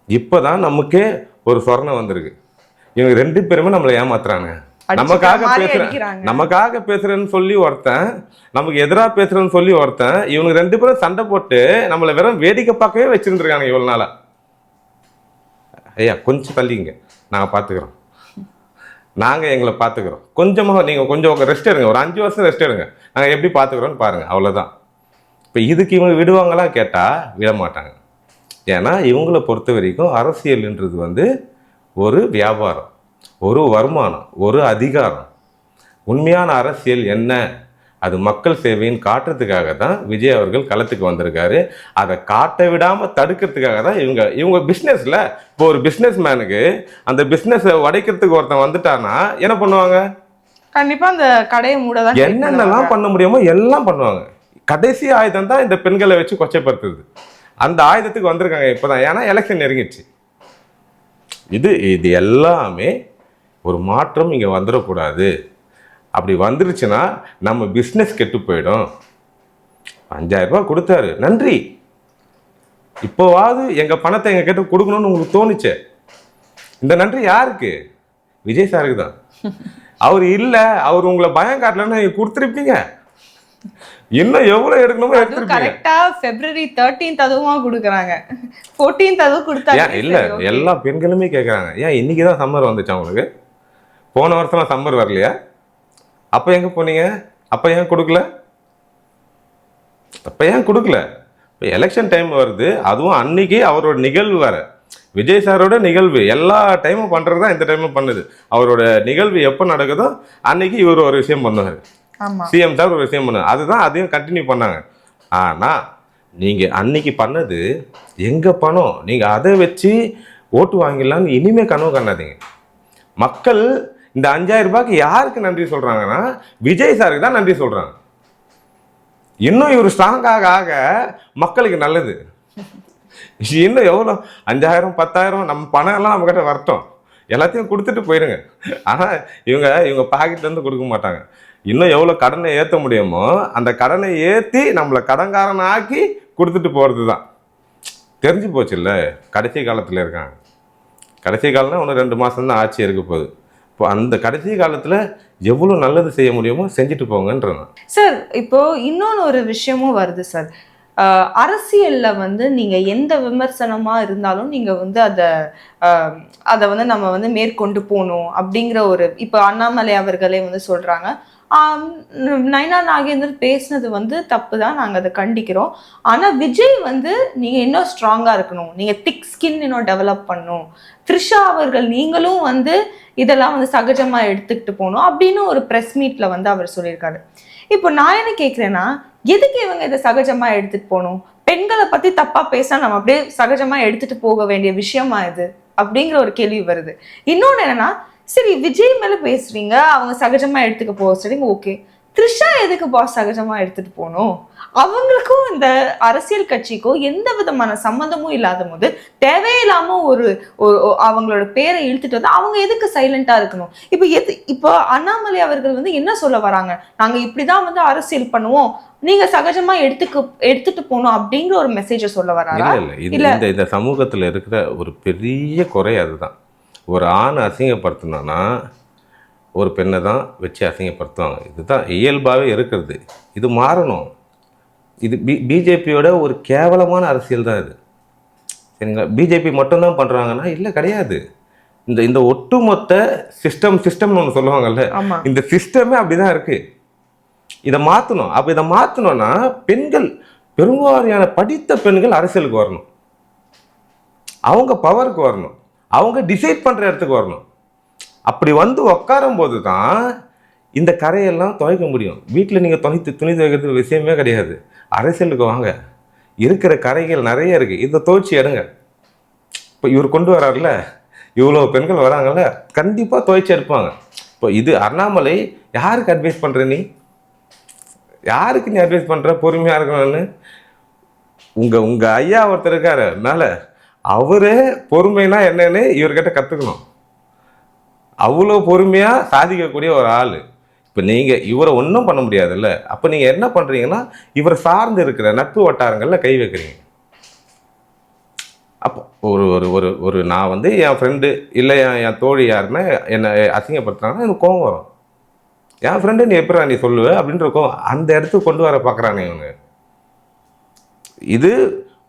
இப்போதான் நமக்கே ஒரு சொரணம் வந்திருக்கு. இவங்க 2 பேருமே நம்மளை ஏமாத்துறாங்க. நமக்காக பேசுறேன்னு சொல்லி ஒருத்தன், நமக்கு எதிராக பேசுறேன்னு சொல்லி ஒருத்தன், இவங்க 2 பேரும் சண்டை போட்டு நம்மளை வெறும் வேடிக்கை பார்க்கவே வச்சிருந்துருக்காங்க இவ்வளவு நாளா. ஐயா கொஞ்சம் தள்ளிங்க, நாங்கள் பார்த்துக்கிறோம், நாங்கள் எங்களை பார்த்துக்கிறோம். கொஞ்சமாக நீங்கள் கொஞ்சம் ரெஸ்ட் எடுங்க, ஒரு 5 வருஷம் ரெஸ்ட் எடுங்க, நாங்கள் எப்படி பார்த்துக்கிறோன்னு பாருங்கள், அவ்வளோதான். இப்போ இதுக்கு இவங்க விடுவாங்களா கேட்டால் விட மாட்டாங்க. ஏன்னா இவங்களை பொறுத்த வரைக்கும் அரசியல்ன்றது வந்து ஒரு வியாபாரம், ஒரு வருமானம், ஒரு அதிகாரம். உண்மையான அரசியல் என்ன, அது மக்கள் சேவைன்னு காட்டுறதுக்காக தான் விஜய் அவர்கள் களத்துக்கு வந்திருக்காரு. அதை காட்ட விடாமல் தடுக்கிறதுக்காக தான் இவங்க பிஸ்னஸில். இப்போ ஒரு பிஸ்னஸ் மேனுக்கு அந்த பிஸ்னஸை உடைக்கிறதுக்கு ஒருத்தன் வந்துட்டான்னா என்ன பண்ணுவாங்க? கண்டிப்பாக அந்த கடையை மூடதான். என்னென்னலாம் பண்ண முடியுமோ எல்லாம் பண்ணுவாங்க. கடைசி ஆயுதம் தான் இந்த பெண்களை வச்சு கொச்சைப்படுத்துது. அந்த ஆயுதத்துக்கு வந்திருக்காங்க இப்போதான். ஏன்னா எலெக்ஷன் நெருங்கிடுச்சு. இது எல்லாமே ஒரு மாற்றம் இங்கே வந்துடக்கூடாது. அப்படி வந்துருச்சுன்னா நம்ம பிஸ்னஸ் கெட்டு போயிடும். 5000 ரூபாய் கொடுத்தாரு, நன்றி. இப்போவாது எங்கள் பணத்தை எங்கள் கிட்ட கொடுக்கணும்னு உங்களுக்கு தோணுச்சு. இந்த நன்றி யாருக்கு? விஜய் சாருக்கு தான். அவர் இல்லை, அவர் உங்களை பயம் காட்டலன்னு நீங்கள் கொடுத்துருப்பீங்க. இன்னும் எவ்வளவு எடுக்கணுமோ எடுத்துருப்பீங்க. கரெக்ட்டா February 13th அதுவுமா கொடுக்குறாங்க, 14th அதுவும் கொடுத்தாங்க. இல்ல எல்லா பெண்களுமே கேட்குறாங்க, ஏன் இன்னைக்கு தான் சம்மர் வந்துச்சு அவங்களுக்கு? போன வருஷம் சம்மர் வரலையா? அப்போ எங்கே போனீங்க? அப்போ ஏன் கொடுக்கல? இப்போ எலெக்ஷன் டைம் வருது, அதுவும் அன்னைக்கு அவரோட நிகழ்வு வேற. விஜய் சாரோட நிகழ்வு எல்லா டைமும் பண்ணுறது தான் இந்த டைமும் பண்ணுது. அவரோட நிகழ்வு எப்போ நடக்குதோ அன்னைக்கு இவர் ஒரு விஷயம் பண்ணுவார், சிஎம் சார் ஒரு விஷயம் பண்ணார். அதுதான் அதையும் கண்டினியூ பண்ணாங்க. ஆனால் நீங்கள் அன்னைக்கு பண்ணது எங்கள் பணம், நீங்கள் அதை வச்சு ஓட்டு வாங்கிடலான்னு இனிமேல் கனவு காணாதீங்க. மக்கள் இந்த 5000 ரூபாய்க்கு யாருக்கு நன்றி சொல்கிறாங்கன்னா விஜய் சாருக்கு தான் நன்றி சொல்கிறாங்க. இன்னும் இவர் ஸ்ட்ராங்காக ஆக மக்களுக்கு நல்லது. இன்னும் எவ்வளோ 5000 10,000 நம்ம பணம் எல்லாம் நம்ம கிட்ட வரட்டும், எல்லாத்தையும் கொடுத்துட்டு போயிடுங்க. ஆனால் இவங்க பாக்கெட்லேருந்து கொடுக்க மாட்டாங்க. இன்னும் எவ்வளோ கடனை ஏற்ற முடியுமோ அந்த கடனை ஏற்றி நம்மளை கடன்காரன் ஆக்கி கொடுத்துட்டு போகிறது தான். தெரிஞ்சு போச்சு இல்லை, கடைசி காலத்தில் இருக்காங்க. கடைசி காலம்னா இன்னும் 2 மாதம் தான் ஆட்சி இருக்க போகுது. இப்போ அந்த கடைசி காலத்தில் எவ்வளோ நல்லது செய்ய முடியுமோ செஞ்சுட்டு போங்கன்றாங்க. சார் இப்போ இன்னொன்று ஒரு விஷயமும் வருது சார். அரசியல்ல வந்து நீங்க எந்த விமர்சனமா இருந்தாலும் நீங்க வந்து அதை வந்து நம்ம வந்து மேற்கொண்டு போகணும் அப்படிங்கிற ஒரு, இப்போ அண்ணாமலை அவர்களே வந்து சொல்றாங்க, நயனா நாகேந்திரன் பேசினது வந்து தப்பு தான், நாங்கள் அதை கண்டிக்கிறோம். ஆனால் விஜய் வந்து நீங்கள் இன்னும் ஸ்ட்ராங்காக இருக்கணும், நீங்கள் திக் ஸ்கின் இன்னும் டெவலப் பண்ணணும், த்ரிஷா அவர்கள் நீங்களும் வந்து இதெல்லாம் வந்து சகஜமாக எடுத்துக்கிட்டு போகணும் அப்படின்னு ஒரு ப்ரெஸ் மீட்டில் வந்து அவர் சொல்லியிருக்காரு. இப்போ நான் என்ன கேட்குறேன்னா, எதுக்கு இவங்க இதை சகஜமாக எடுத்துகிட்டு போகணும்? பெண்களை பற்றி தப்பாக பேசினா நம்ம அப்படியே சகஜமாக எடுத்துகிட்டு போக வேண்டிய விஷயமா இது? அப்படிங்கிற ஒரு கேள்வி வருது. இன்னொன்னு என்னன்னா, சரி விஜய் மேல பேசுறீங்க, அவங்க சகஜமா எடுத்துக்க போறீங்க, ஓகே. த்ரிஷா எதுக்கு பாஸ் சகஜமா எடுத்துட்டு போகணும்? அவங்களுக்கும் இந்த அரசியல் கட்சிக்கும் எந்த விதமான சம்மந்தமும் இல்லாத போது தேவையில்லாம அவங்களோட பேரை இழுத்துட்டு வந்து அவங்க எதுக்கு சைலண்டா இருக்கணும்? இப்போ அண்ணாமலை அவர்கள் வந்து என்ன சொல்ல வராங்க? நாங்க இப்படிதான் வந்து அரசியல் பண்ணுவோம், நீங்க சகஜமா எடுத்துட்டு போகணும் அப்படிங்கிற ஒரு மெசேஜை சொல்ல வராரா? இல்ல, இந்த சமூகத்துல இருக்கிற ஒரு பெரிய குறை அதுதான். ஒரு ஆணை அசிங்கப்படுத்தணும்னா ஒரு பெண்ணை தான் வச்சு அசிங்கப்படுத்துவாங்க. இதுதான் இயல்பாகவே இருக்கிறது. இது மாறணும். இது பிஜேபியோட ஒரு கேவலமான அரசியல் தான் இது. சரிங்களா? பிஜேபி மட்டும்தான் பண்ணுறாங்கன்னா இல்லை, கிடையாது. இந்த ஒட்டுமொத்த சிஸ்டம்னு ஒன்று சொல்லுவாங்கல்ல, இந்த சிஸ்டமே அப்படிதான் இருக்கு. இதை மாற்றணும். அப்போ இதை மாற்றணும்னா பெண்கள், பெரும்பாலான படித்த பெண்கள் அரசியலுக்கு வரணும். அவங்க பவருக்கு வரணும். அவங்க டிசைட் பண்ணுற இடத்துக்கு வரணும். அப்படி வந்து உட்காரும் போது தான் இந்த கரையெல்லாம் துவைக்க முடியும். வீட்டில் நீங்கள் துணி துவைக்கிறது விஷயமே கிடையாது. அரசியலுக்கு வாங்க, இருக்கிற கரைகள் நிறைய இருக்குது, இதை துவைச்சி எடுங்க. இப்போ இவர் கொண்டு வராருல, இவ்வளோ பெண்கள் வராங்கல்ல, கண்டிப்பாக துவைச்சி எடுப்பாங்க. இப்போ இது அண்ணாமலை யாருக்கு அட்வைஸ் பண்ணுற? நீ யாருக்கு நீ அட்வைஸ் பண்ணுற பொறுமையாக இருக்கணும்னு? உங்கள் ஐயா ஒருத்தர் இருக்காரு மேலே, அவரே பொறுமைனா என்னன்னு இவர்கிட்ட கற்றுக்கணும். அவ்வளோ பொறுமையாக சாதிக்கக்கூடிய ஒரு ஆள். இப்போ நீங்கள் இவரை ஒன்றும் பண்ண முடியாதுல்ல. அப்போ நீங்கள் என்ன பண்ணுறீங்கன்னா, இவரை சார்ந்து இருக்கிற நட்பு வட்டாரங்களில் கை வைக்கிறீங்க. அப்போ ஒரு நான் வந்து என் ஃப்ரெண்டு இல்லை என் தோழி யாருன்னா என்னை அசிங்கப்படுத்துறாங்கன்னா எனக்கு கோவம் வரும். என் ஃப்ரெண்டு நீ எப்படி நீ சொல்லுவ அப்படின்ற கோவம் அந்த இடத்துக்கு கொண்டு வர பார்க்குறாங்க இவங்க. இது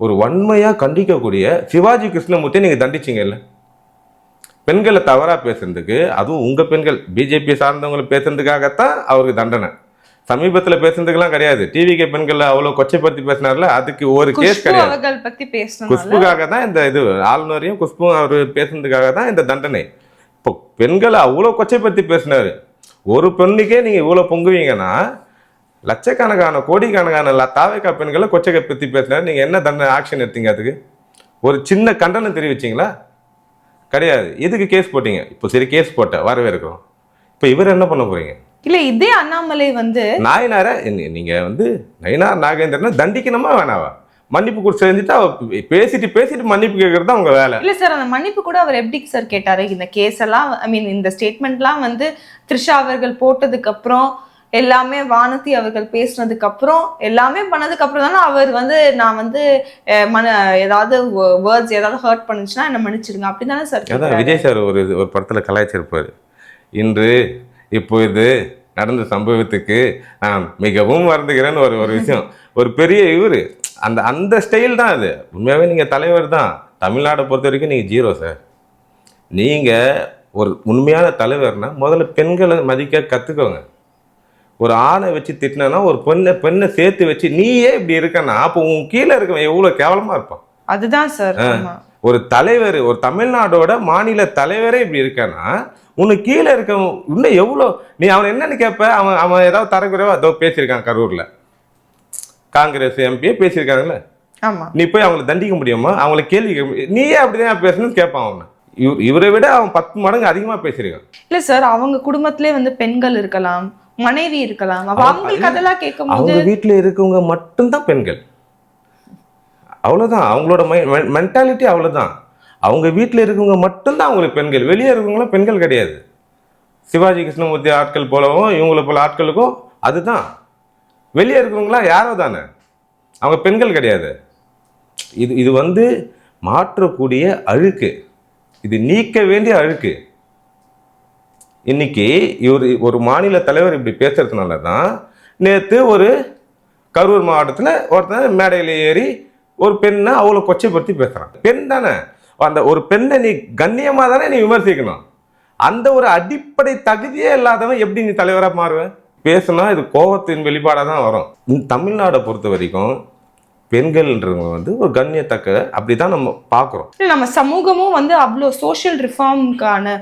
ஒரு வன்மையாக கண்டிக்கக்கூடிய சிவாஜி கிருஷ்ணமூர்த்தியை நீங்கள் தண்டிச்சிங்க இல்லை? பெண்களை தவறாக பேசுறதுக்கு, அதுவும் உங்கள் பெண்கள் பிஜேபி சார்ந்தவங்களை பேசுறதுக்காகத்தான் அவருக்கு தண்டனை. சமீபத்தில் பேசுறதுக்கெல்லாம் கிடையாது. டிவிகே பெண்கள் அவ்வளோ கொச்சைப்படுத்தி பேசினார்ல, அதுக்கு ஒரு கேஸ் கிடையாது. குஷ்புக்காக தான் இந்த இது, ஆளுநரையும் குஷ்பு அவர் பேசுறதுக்காக தான் இந்த தண்டனை. இப்போ பெண்களை அவ்வளோ கொச்சைப்படுத்தி பேசினாரு. ஒரு பெண்ணுக்கே நீங்கள் இவ்வளோ பொங்குவீங்கன்னா, லட்சக்கணக்கான கோடிக்கணக்கான தாவேக்கா பெண்களை கொச்சை பற்றி பேசினாரு. நீங்கள் என்ன தண்டனை ஆக்ஷன் எடுத்தீங்க? அதுக்கு ஒரு சின்ன கண்டனம் தெரிவிச்சிங்களா? கிடையாது. எதுக்கு கேஸ் போட்டீங்க? இப்போ சரி கேஸ் போட்ட வரவேற்கிறோம். இப்போ இவர் என்ன பண்ண போறீங்க? இல்ல இதே அண்ணாமலை வந்து நாயனார நீங்க வந்து நயினார் நாகேந்திரன் தண்டிக்கணுமா வேணாவா? மன்னிப்பு கூட செஞ்சுட்டா பேசிட்டு மன்னிப்பு கேட்கறது தான் உங்க வேலை. இல்ல சார், அந்த மன்னிப்பு கூட அவர் எப்படி சார் கேட்டாரு? இந்த கேஸ் எல்லாம் இந்த ஸ்டேட்மெண்ட்லாம் வந்து த்ரிஷா அவர்கள் போட்டதுக்கு அப்புறம், எல்லாமே வானதி அவர்கள் பேசினதுக்கு அப்புறம், எல்லாமே பண்ணதுக்கு அப்புறம் தானே அவர் வந்து நான் வந்து ஏதாவது வேர்ட்ஸ் ஏதாவது ஹர்ட் பண்ணுச்சுன்னா என்ன மன்னிச்சிடுங்க அப்படி தானே சார்? அதான் விஜய் சார் ஒரு படத்துல கலாய்ச்சிருப்பாரு. இன்று இப்போது நடந்த சம்பவத்துக்கு நான் மிகவும் வருந்துகிறேன்னு ஒரு விஷயம். ஒரு பெரிய இவர் அந்த ஸ்டைல் தான் அது. உண்மையாகவே நீங்கள் தலைவர் தான். தமிழ்நாடை பொறுத்த வரைக்கும் நீங்கள் ஜீரோ சார். நீங்கள் ஒரு உண்மையான தலைவர்னா முதல்ல பெண்களை மதிக்க கற்றுக்கோங்க. ஒரு ஆணை வச்சு திட்டினா ஒரு பெண்ணை சேர்த்து வச்சு நீயே இப்படி இருக்கன்னா அப்போ உன் கீழே இருக்க எவ்வளோ கேவலமாக இருப்பான். அதுதான் சார். ஒரு தலைவர், ஒரு தமிழ்நாடோட மாநில தலைவரே இப்படி இருக்கான்னா உனக்கு கீழே இருக்க இன்னும் எவ்வளோ, நீ அவன் என்னன்னு கேட்ப? அவன் ஏதாவது தரக்குறைவா அதோ பேசியிருக்கான், கரூரில் காங்கிரஸ் எம்பியே பேசியிருக்காங்கல்ல, நீ போய் அவங்களை தண்டிக்க முடியுமா? அவங்களை கேள்வி நீயே அப்படிதான் பேசணும்னு கேட்பான். அவனை இவரை விட அவன் 10 மடங்கு அதிகமாக பேசியிருக்கான். இல்லை சார், அவங்க குடும்பத்திலே வந்து பெண்கள் இருக்கலாம், மனைவி இருக்கலாம், அவங்களுக்கு அதெல்லாம் கேட்கும்போது அவங்க வீட்டில் இருக்கவங்க மட்டும்தான் பெண்கள், அவ்வளோதான். அவங்களோட மென்டாலிட்டி அவ்வளோதான். அவங்க வீட்டில் இருக்கவங்க மட்டும்தான் அவங்களுக்கு பெண்கள். வெளியே இருக்கவங்களாம் பெண்கள் கிடையாது. சிவாஜி கிருஷ்ணமூர்த்தி ஆட்கள் போலவும் இவங்களை போல ஆட்களுக்கும் அதுதான். வெளியே இருக்கவங்களா யாரோ தானே, அவங்க பெண்கள் கிடையாது. இது வந்து மாற்றக்கூடிய அழுக்கு, இது நீக்க வேண்டிய அழுக்கு. இன்னைக்கு ஒரு மாநில தலைவர் இப்படி பேசுறதுனால தான் நேற்று ஒரு கரூர் மாவட்டத்தில் ஒருத்தன் மேடையில் ஏறி ஒரு பெண்ணை அவ்வளோ கொச்சைப்படுத்தி பேசுகிறான். பெண் தானே, அந்த ஒரு பெண்ணை நீ கண்ணியமாக தானே நீ விமர்சிக்கணும். அந்த ஒரு அடிப்படை தகுதியே இல்லாதவன் எப்படி நீ தலைவராக மாறுவேன்? பேசுனா இது கோபத்தின் வெளிப்பாடாக தான் வரும். தமிழ்நாடை பொறுத்த வரைக்கும் பெண்கள்ன்றவங்க வந்து ஒரு கண்ணியத்தக்க அப்படிதான் நம்ம பார்க்குறோம். நம்ம சமூகமும் வந்து அவ்வளோ சோஷியல் ரிஃபார்முக்கான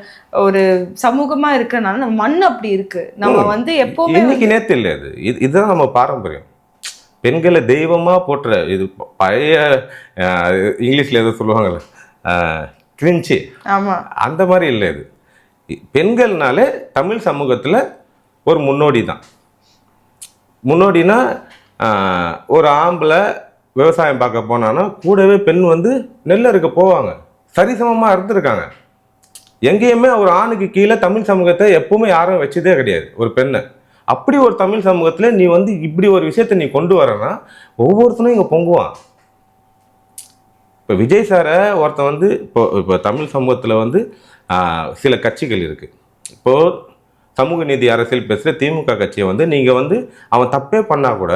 ஒரு சமூகமா இருக்கிறனால நம்ம மண் அப்படி இருக்கு. நம்ம வந்து எப்பவுமே இன்னைக்கு நேற்று இல்லை, இதுதான் நம்ம பாரம்பரியம். பெண்களை தெய்வமாக போட்டுற இது பழைய இங்கிலீஷில் எதோ சொல்லுவாங்கள்ல, கிரிஞ்சு. ஆமா, அந்த மாதிரி இல்லை. இது பெண்கள்னாலே தமிழ் சமூகத்தில் ஒரு முன்னோடி தான். முன்னோடினா ஒரு ஆம்பளை விவசாயம் பார்க்க போனான்னா கூடவே பெண் வந்து நெல் அறுக்க போவாங்க. சரிசமமாக இருந்திருக்காங்க. எங்கேயுமே ஒரு ஆணுக்கு கீழே தமிழ் சமூகத்தை எப்பவுமே யாரும் வச்சதே கிடையாது ஒரு பெண்ணை. அப்படி ஒரு தமிழ் சமூகத்தில் நீ வந்து இப்படி ஒரு விஷயத்தை நீ கொண்டு வரனா ஒவ்வொருத்தனும் இங்கே பொங்குவான். இப்போ விஜய் சாரை ஒருத்தன் வந்து இப்போ தமிழ் சமூகத்தில் வந்து சில கட்சிகள் இருக்குது. இப்போது சமூக நீதி அரசியல் பேசுகிற திமுக கட்சியை வந்து நீங்கள் வந்து அவன் தப்பே பண்ணால் கூட,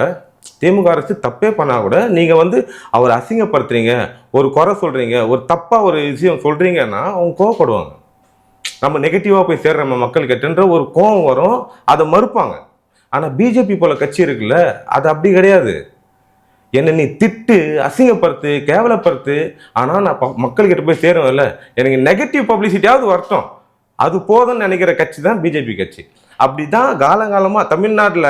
திமுக அரசு தப்பே பண்ணால் கூட நீங்கள் வந்து அவர் அசிங்கப்படுத்துறீங்க, ஒரு குறை சொல்கிறீங்க, ஒரு தப்பாக ஒரு விஷயம் சொல்கிறீங்கன்னா அவங்க கோவப்படுவாங்க. நம்ம நெகட்டிவாக போய் சேர்ற நம்ம மக்கள் கிட்டன்ற ஒரு கோவம் வரும், அதை மறுப்பாங்க. ஆனால் பிஜேபி போல கட்சி இருக்குல்ல, அது அப்படி கிடையாது. என்னை நீ திட்டு, அசிங்கப்படுத்து, கேவலப்படுத்து, ஆனால் நான் மக்கள்கிட்ட போய் சேருவேன்ல, எனக்கு நெகட்டிவ் பப்ளிசிட்டியாவது வரட்டும், அது போதும்னு நினைக்கிற கட்சி தான் பிஜேபி கட்சி. அப்படி தான் காலங்காலமாக தமிழ்நாட்டில்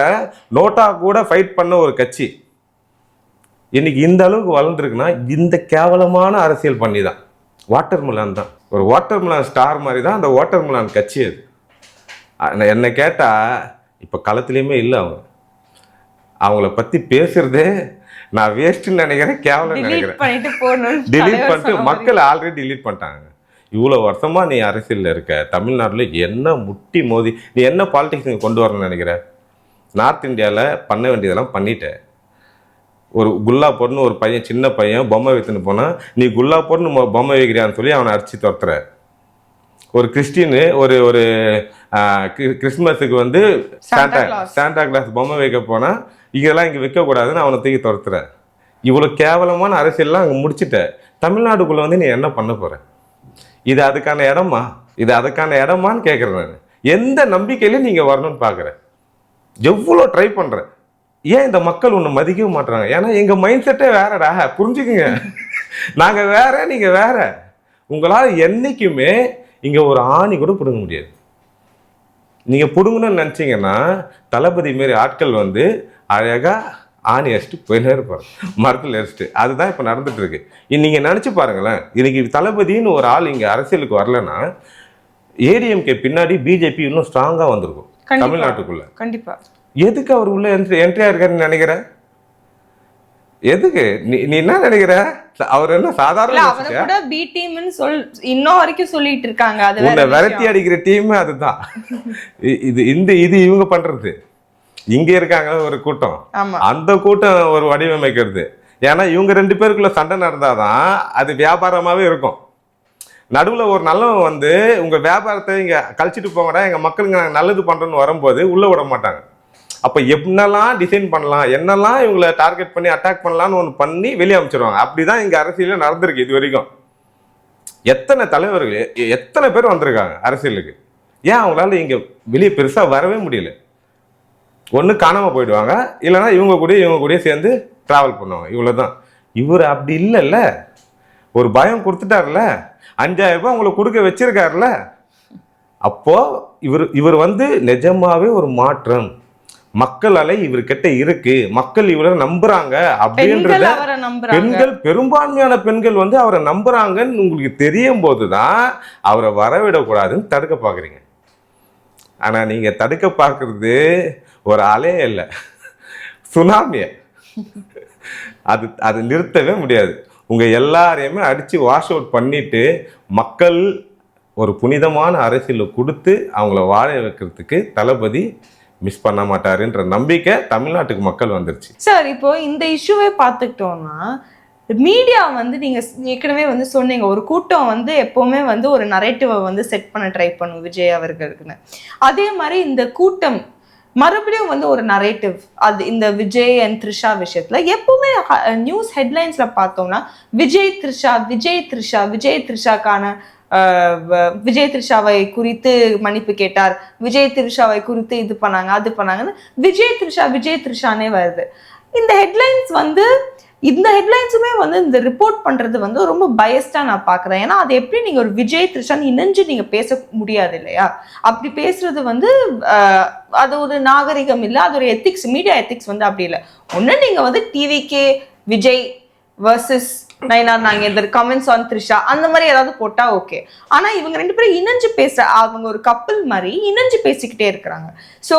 நோட்டா கூட ஃபைட் பண்ண ஒரு கட்சி இன்னைக்கு இந்த அளவுக்கு வளர்ந்துருக்குன்னா இந்த கேவலமான அரசியல் பண்ணி தான். வாட்டர் மிலான் தான், ஒரு வாட்டர் மிலான் ஸ்டார் மாதிரி தான் அந்த வாட்டர் மிலான் கட்சி. அது என்னை கேட்டால் இப்போ களத்துலேயுமே இல்லை. அவங்கள பற்றி பேசுறதே நான் வேஸ்ட்டுன்னு நினைக்கிறேன், கேவலம் நினைக்கிறேன். டிலீட் பண்ணிட்டு மக்கள் ஆல்ரெடி டிலீட் பண்ணிட்டாங்க. இவ்வளோ வருஷமாக நீ அரசியலில் இருக்க, தமிழ்நாட்டில் என்ன முட்டி மோதி நீ என்ன பாலிடிக்ஸ் நீ கொண்டு வரணும்னு நினைக்கிற? நார்த் இந்தியாவில் பண்ண வேண்டியதெல்லாம் பண்ணிட்டேன். ஒரு குல்லா போடுன்னு ஒரு பையன், சின்ன பையன் பொம்மை வைத்துன்னு போனால் நீ குல்லா போடுன்னு பொம்மை வைக்கிறியான்னு சொல்லி அவனை அடித்து துரத்துற. ஒரு கிறிஸ்டின்னு ஒரு ஒரு கிறிஸ்மஸுக்கு வந்து சாண்டா கிளாஸ் பொம்மை வைக்க போனால் இதெல்லாம் இங்கே வைக்கக்கூடாதுன்னு அவனை தூக்கி துரத்துற. இவ்வளோ கேவலமான அரசியல்லாம் அங்கே முடிச்சுட்ட. தமிழ்நாடுக்குள்ளே வந்து நீ என்ன பண்ண போகிற? இது அதுக்கான இடமா? இது அதுக்கான இடமான்னு கேட்குறேன் நான். எந்த நம்பிக்கையில நீங்கள் வரணும்னு பார்க்குறேன். எவ்வளோ ட்ரை பண்ணுறேன். ஏன் இந்த மக்கள் ஒன்று மதிக்கவும் மாட்டுறாங்க? ஏன்னா எங்கள் மைண்ட் செட்டே வேறடா, புரிஞ்சுக்குங்க. நாங்கள் வேற, நீங்கள் வேற. உங்களால் என்றைக்குமே இங்கே ஒரு ஆணி கூட பிடுங்க முடியாது. நீங்கள் பிடுங்கணும்னு நினச்சிங்கன்னா தளபதி மாரி ஆட்கள் வந்து அழகாக ஆணி அடிச்சுட்டு போயினே இருப்பார், மரத்தில் அடிச்சுட்டு. அதுதான் இப்போ நடந்துட்டு இருக்கு. நீங்கள் நினச்சி பாருங்களேன், இன்னைக்கு தளபதின்னு ஒரு ஆள் இங்கே அரசியலுக்கு வரலன்னா ஏடிஎம்கே பின்னாடி பிஜேபி இன்னும் ஸ்ட்ராங்காக வந்திருக்கும் தமிழ்நாட்டுக்குள்ள. கண்டிப்பா. எதுக்கு அவர் உள்ள என்ட்ரியா இருக்காருன்னு நினைக்கிற? எதுக்கு நீ என்ன நினைக்கிற? அவர் என்ன சாதாரண இன்னும் வரைக்கும் சொல்லிட்டு இருக்காங்க. உன்னை விரட்டி அடிக்கிற டீம் அதுதான். இது இவங்க பண்றது. இங்க இருக்காங்க ஒரு கூட்டம், அந்த கூட்டம் ஒரு வடிவமைக்கிறது. ஏன்னா இவங்க ரெண்டு பேருக்குள்ள சண்டை நடந்தாதான் அது வியாபாரமாவே இருக்கும். நடுவுல ஒரு நல்லவன் வந்து உங்க வியாபாரத்தை இங்க கழிச்சிட்டு போங்கடா, எங்க மக்களுக்கு நாங்கள் நல்லது பண்றோன்னு வரும்போது உள்ள விட மாட்டாங்க. அப்ப என்னெல்லாம் டிசைன் பண்ணலாம், என்னெல்லாம் இவங்களை டார்கெட் பண்ணி அட்டாக் பண்ணலாம்னு ஒன்று பண்ணி வெளியே அமைச்சிருவாங்க. அப்படிதான் இங்க அரசியல நடந்திருக்கு இது வரைக்கும். எத்தனை தலைவர்கள், எத்தனை பேர் வந்திருக்காங்க அரசியலுக்கு. ஏன் அவங்களால இங்க வெளியே பெருசா வரவே முடியல? ஒன்று காணாமல் போயிடுவாங்க, இல்லைன்னா இவங்க கூட சேர்ந்து ட்ராவல் பண்ணுவாங்க. இவ்வளோதான். இவர் அப்படி இல்லைல்ல, ஒரு பயம் கொடுத்துட்டார்ல, 5000 ரூபாய் உங்களுக்கு கொடுக்க வச்சிருக்காருல. அப்போ இவர் வந்து நிஜமாவே ஒரு மாற்றம் மக்கள் அலை இவர்கிட்ட இருக்கு, மக்கள் இவரை நம்புறாங்க அப்படின்றத பெண்கள், பெரும்பான்மையான பெண்கள் வந்து அவரை நம்புறாங்கன்னு உங்களுக்கு தெரியும் போதுதான் அவரை வரவிடக்கூடாதுன்னு தடுக்க பார்க்குறீங்க. ஆனா நீங்க தடுக்க பார்க்கறது ஒரு அலையே இல்லை, சுனாமிய. அது நிறுத்தவே முடியாது. உங்க எல்லாரையுமே அடிச்சு வாஷ் அவுட் பண்ணிட்டு மக்கள் ஒரு புனிதமான அரசியலை கொடுத்து அவங்கள வாழ வைக்கிறதுக்கு தளபதி மிஸ் பண்ண மாட்டாருன்ற நம்பிக்கை தமிழ்நாட்டுக்கு மக்கள் வந்துருச்சு. சார், இப்போ இந்த இஷ்யூவே பார்த்துக்கிட்டோம்னா மீடியா வந்து நீங்க ஏற்கனவே வந்து சொன்னீங்க, ஒரு கூட்டம் வந்து எப்பவுமே வந்து ஒரு நரேட்டிவை வந்து செட் பண்ண ட்ரை பண்ணும் விஜய் அவர்களுக்குன்னு. அதே மாதிரி இந்த கூட்டம் மறுபடியும் வந்து ஒரு நரேட்டிவ், அது இந்த விஜய் அண்ட் த்ரிஷா விஷயத்துல எப்பவுமே நியூஸ் ஹெட்லைன்ஸ்ல பார்த்தோம்னா விஜய் த்ரிஷா, விஜய் த்ரிஷா, விஜய் த்ரிஷாக்கான விஜய் த்ரிஷாவை குறித்து மன்னிப்பு கேட்டார், விஜய் த்ரிஷாவை குறித்து இது பண்ணாங்க, அது பண்ணாங்கன்னு விஜய் த்ரிஷானே வருது. இந்த ஹெட்லைன்ஸ் வந்து, இந்த ஹெட்லைன்ஸுமே வந்து இந்த ரிப்போர்ட் பண்றது வந்து ரொம்ப பயஸ்டா நான் பாக்குறேன். ஏன்னா அது எப்படி நீங்க ஒரு விஜய் த்ரிஷான்னு இணைஞ்சு நீங்க பேச முடியாது இல்லையா? அப்படி பேசுறது வந்து அது ஒரு நாகரிகம் இல்லை, அது ஒரு எத்திக்ஸ், மீடியா எத்திக்ஸ் வந்து அப்படி இல்லை. ஒண்ணு நீங்க வந்து TVK Vijay versus Nainar Nagendran, comments on Trisha, அந்த மாதிரி ஏதாவது போட்டா ஓகே. ஆனா இவங்க 2 பேரும் இணைஞ்சு அவங்க ஒரு கப்பல் மாதிரி இணைஞ்சு பேசிக்கிட்டே இருக்கிறாங்க. ஸோ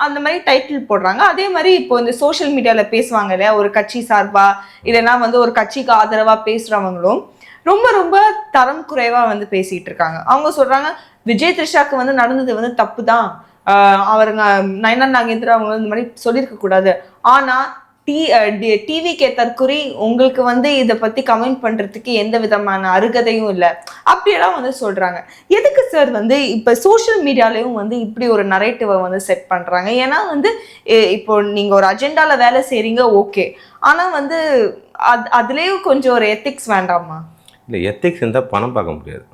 அந்த மாதிரி டைட்டில் போடுறாங்க. அதே மாதிரி இப்போ இந்த சோஷியல் மீடியால பேசுவாங்க இல்லையா, ஒரு கட்சி சார்பா இல்லைன்னா ஒரு கட்சிக்கு ஆதரவா பேசுறவங்களும் ரொம்ப ரொம்ப தரம் குறைவா பேசிட்டு இருக்காங்க. அவங்க சொல்றாங்க விஜய் த்ரிஷாக்கு நடந்தது தப்பு தான், அவருங்க நயினார் நாகேந்திரா அவங்க இந்த மாதிரி சொல்லியிருக்க கூடாது. ஆனா டிவிகே தற்குறி உங்களுக்கு இதை பத்தி கமெண்ட் பண்றதுக்கு எந்த விதமான அருகதையும் இல்லை அப்படியெல்லாம் சொல்றாங்க. எதுக்கு சார் இப்ப சோஷியல் மீடியாலையும் இப்படி ஒரு நரேட்டிவை செட் பண்றாங்க? ஏன்னா இப்போ நீங்க ஒரு அஜெண்டால வேலை செய்றீங்க ஓகே, ஆனா அதுலயும் கொஞ்சம் ஒரு எத்திக்ஸ் வேண்டாமா? இல்லை, எத்திக்ஸ் இருந்தால் பணம் பார்க்க முடியாது.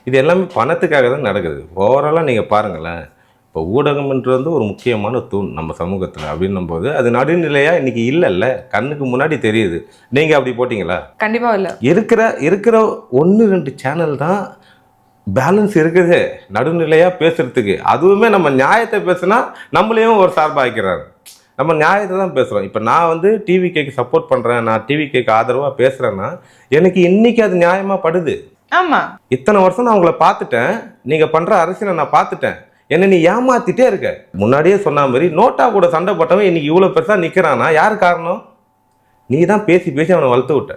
இது எல்லாமே பணத்துக்காக தான் நடக்குது. ஓவராலாக நீங்கள் பாருங்களேன், இப்போ ஊடகம்ன்றது ஒரு முக்கியமான தூண் நம்ம சமூகத்தில் அப்படின்னும் போது அது நடுநிலையாக இன்றைக்கி இல்லைல்ல, கண்ணுக்கு முன்னாடி தெரியுது. நீங்கள் அப்படி போட்டிங்களா? கண்டிப்பாக இல்லை. இருக்கிற 1-2 சேனல் தான் பேலன்ஸ் இருக்குது நடுநிலையாக பேசுகிறதுக்கு. அதுவுமே நம்ம நியாயத்தை பேசுனா நம்மளையும் ஒரு சார்பாகிறாரு. நம்ம நியாயத்தை தான் பேசுகிறோம். இப்போ நான் டிவிகேக்கு சப்போர்ட் பண்ணுறேன், நான் டிவிகேக்கு ஆதரவாக பேசுகிறேன்னா எனக்கு இன்றைக்கி அது நியாயமாக படுது. ஆமாம், இத்தனை வருஷம் நான் உங்களை பார்த்துட்டேன், நீங்கள் பண்ணுற அரசியலை நான் பார்த்துட்டேன், என்னை நீ ஏமாத்திட்டே இருக்க. முன்னாடியே சொன்ன மாதிரி நோட்டா கூட சண்டை போட்டவன் இன்னைக்கு இவ்வளோ பெருசாக நிற்கிறானா யார் காரணம்? நீ தான் பேசி பேசி அவனை வளர்த்து விட்ட.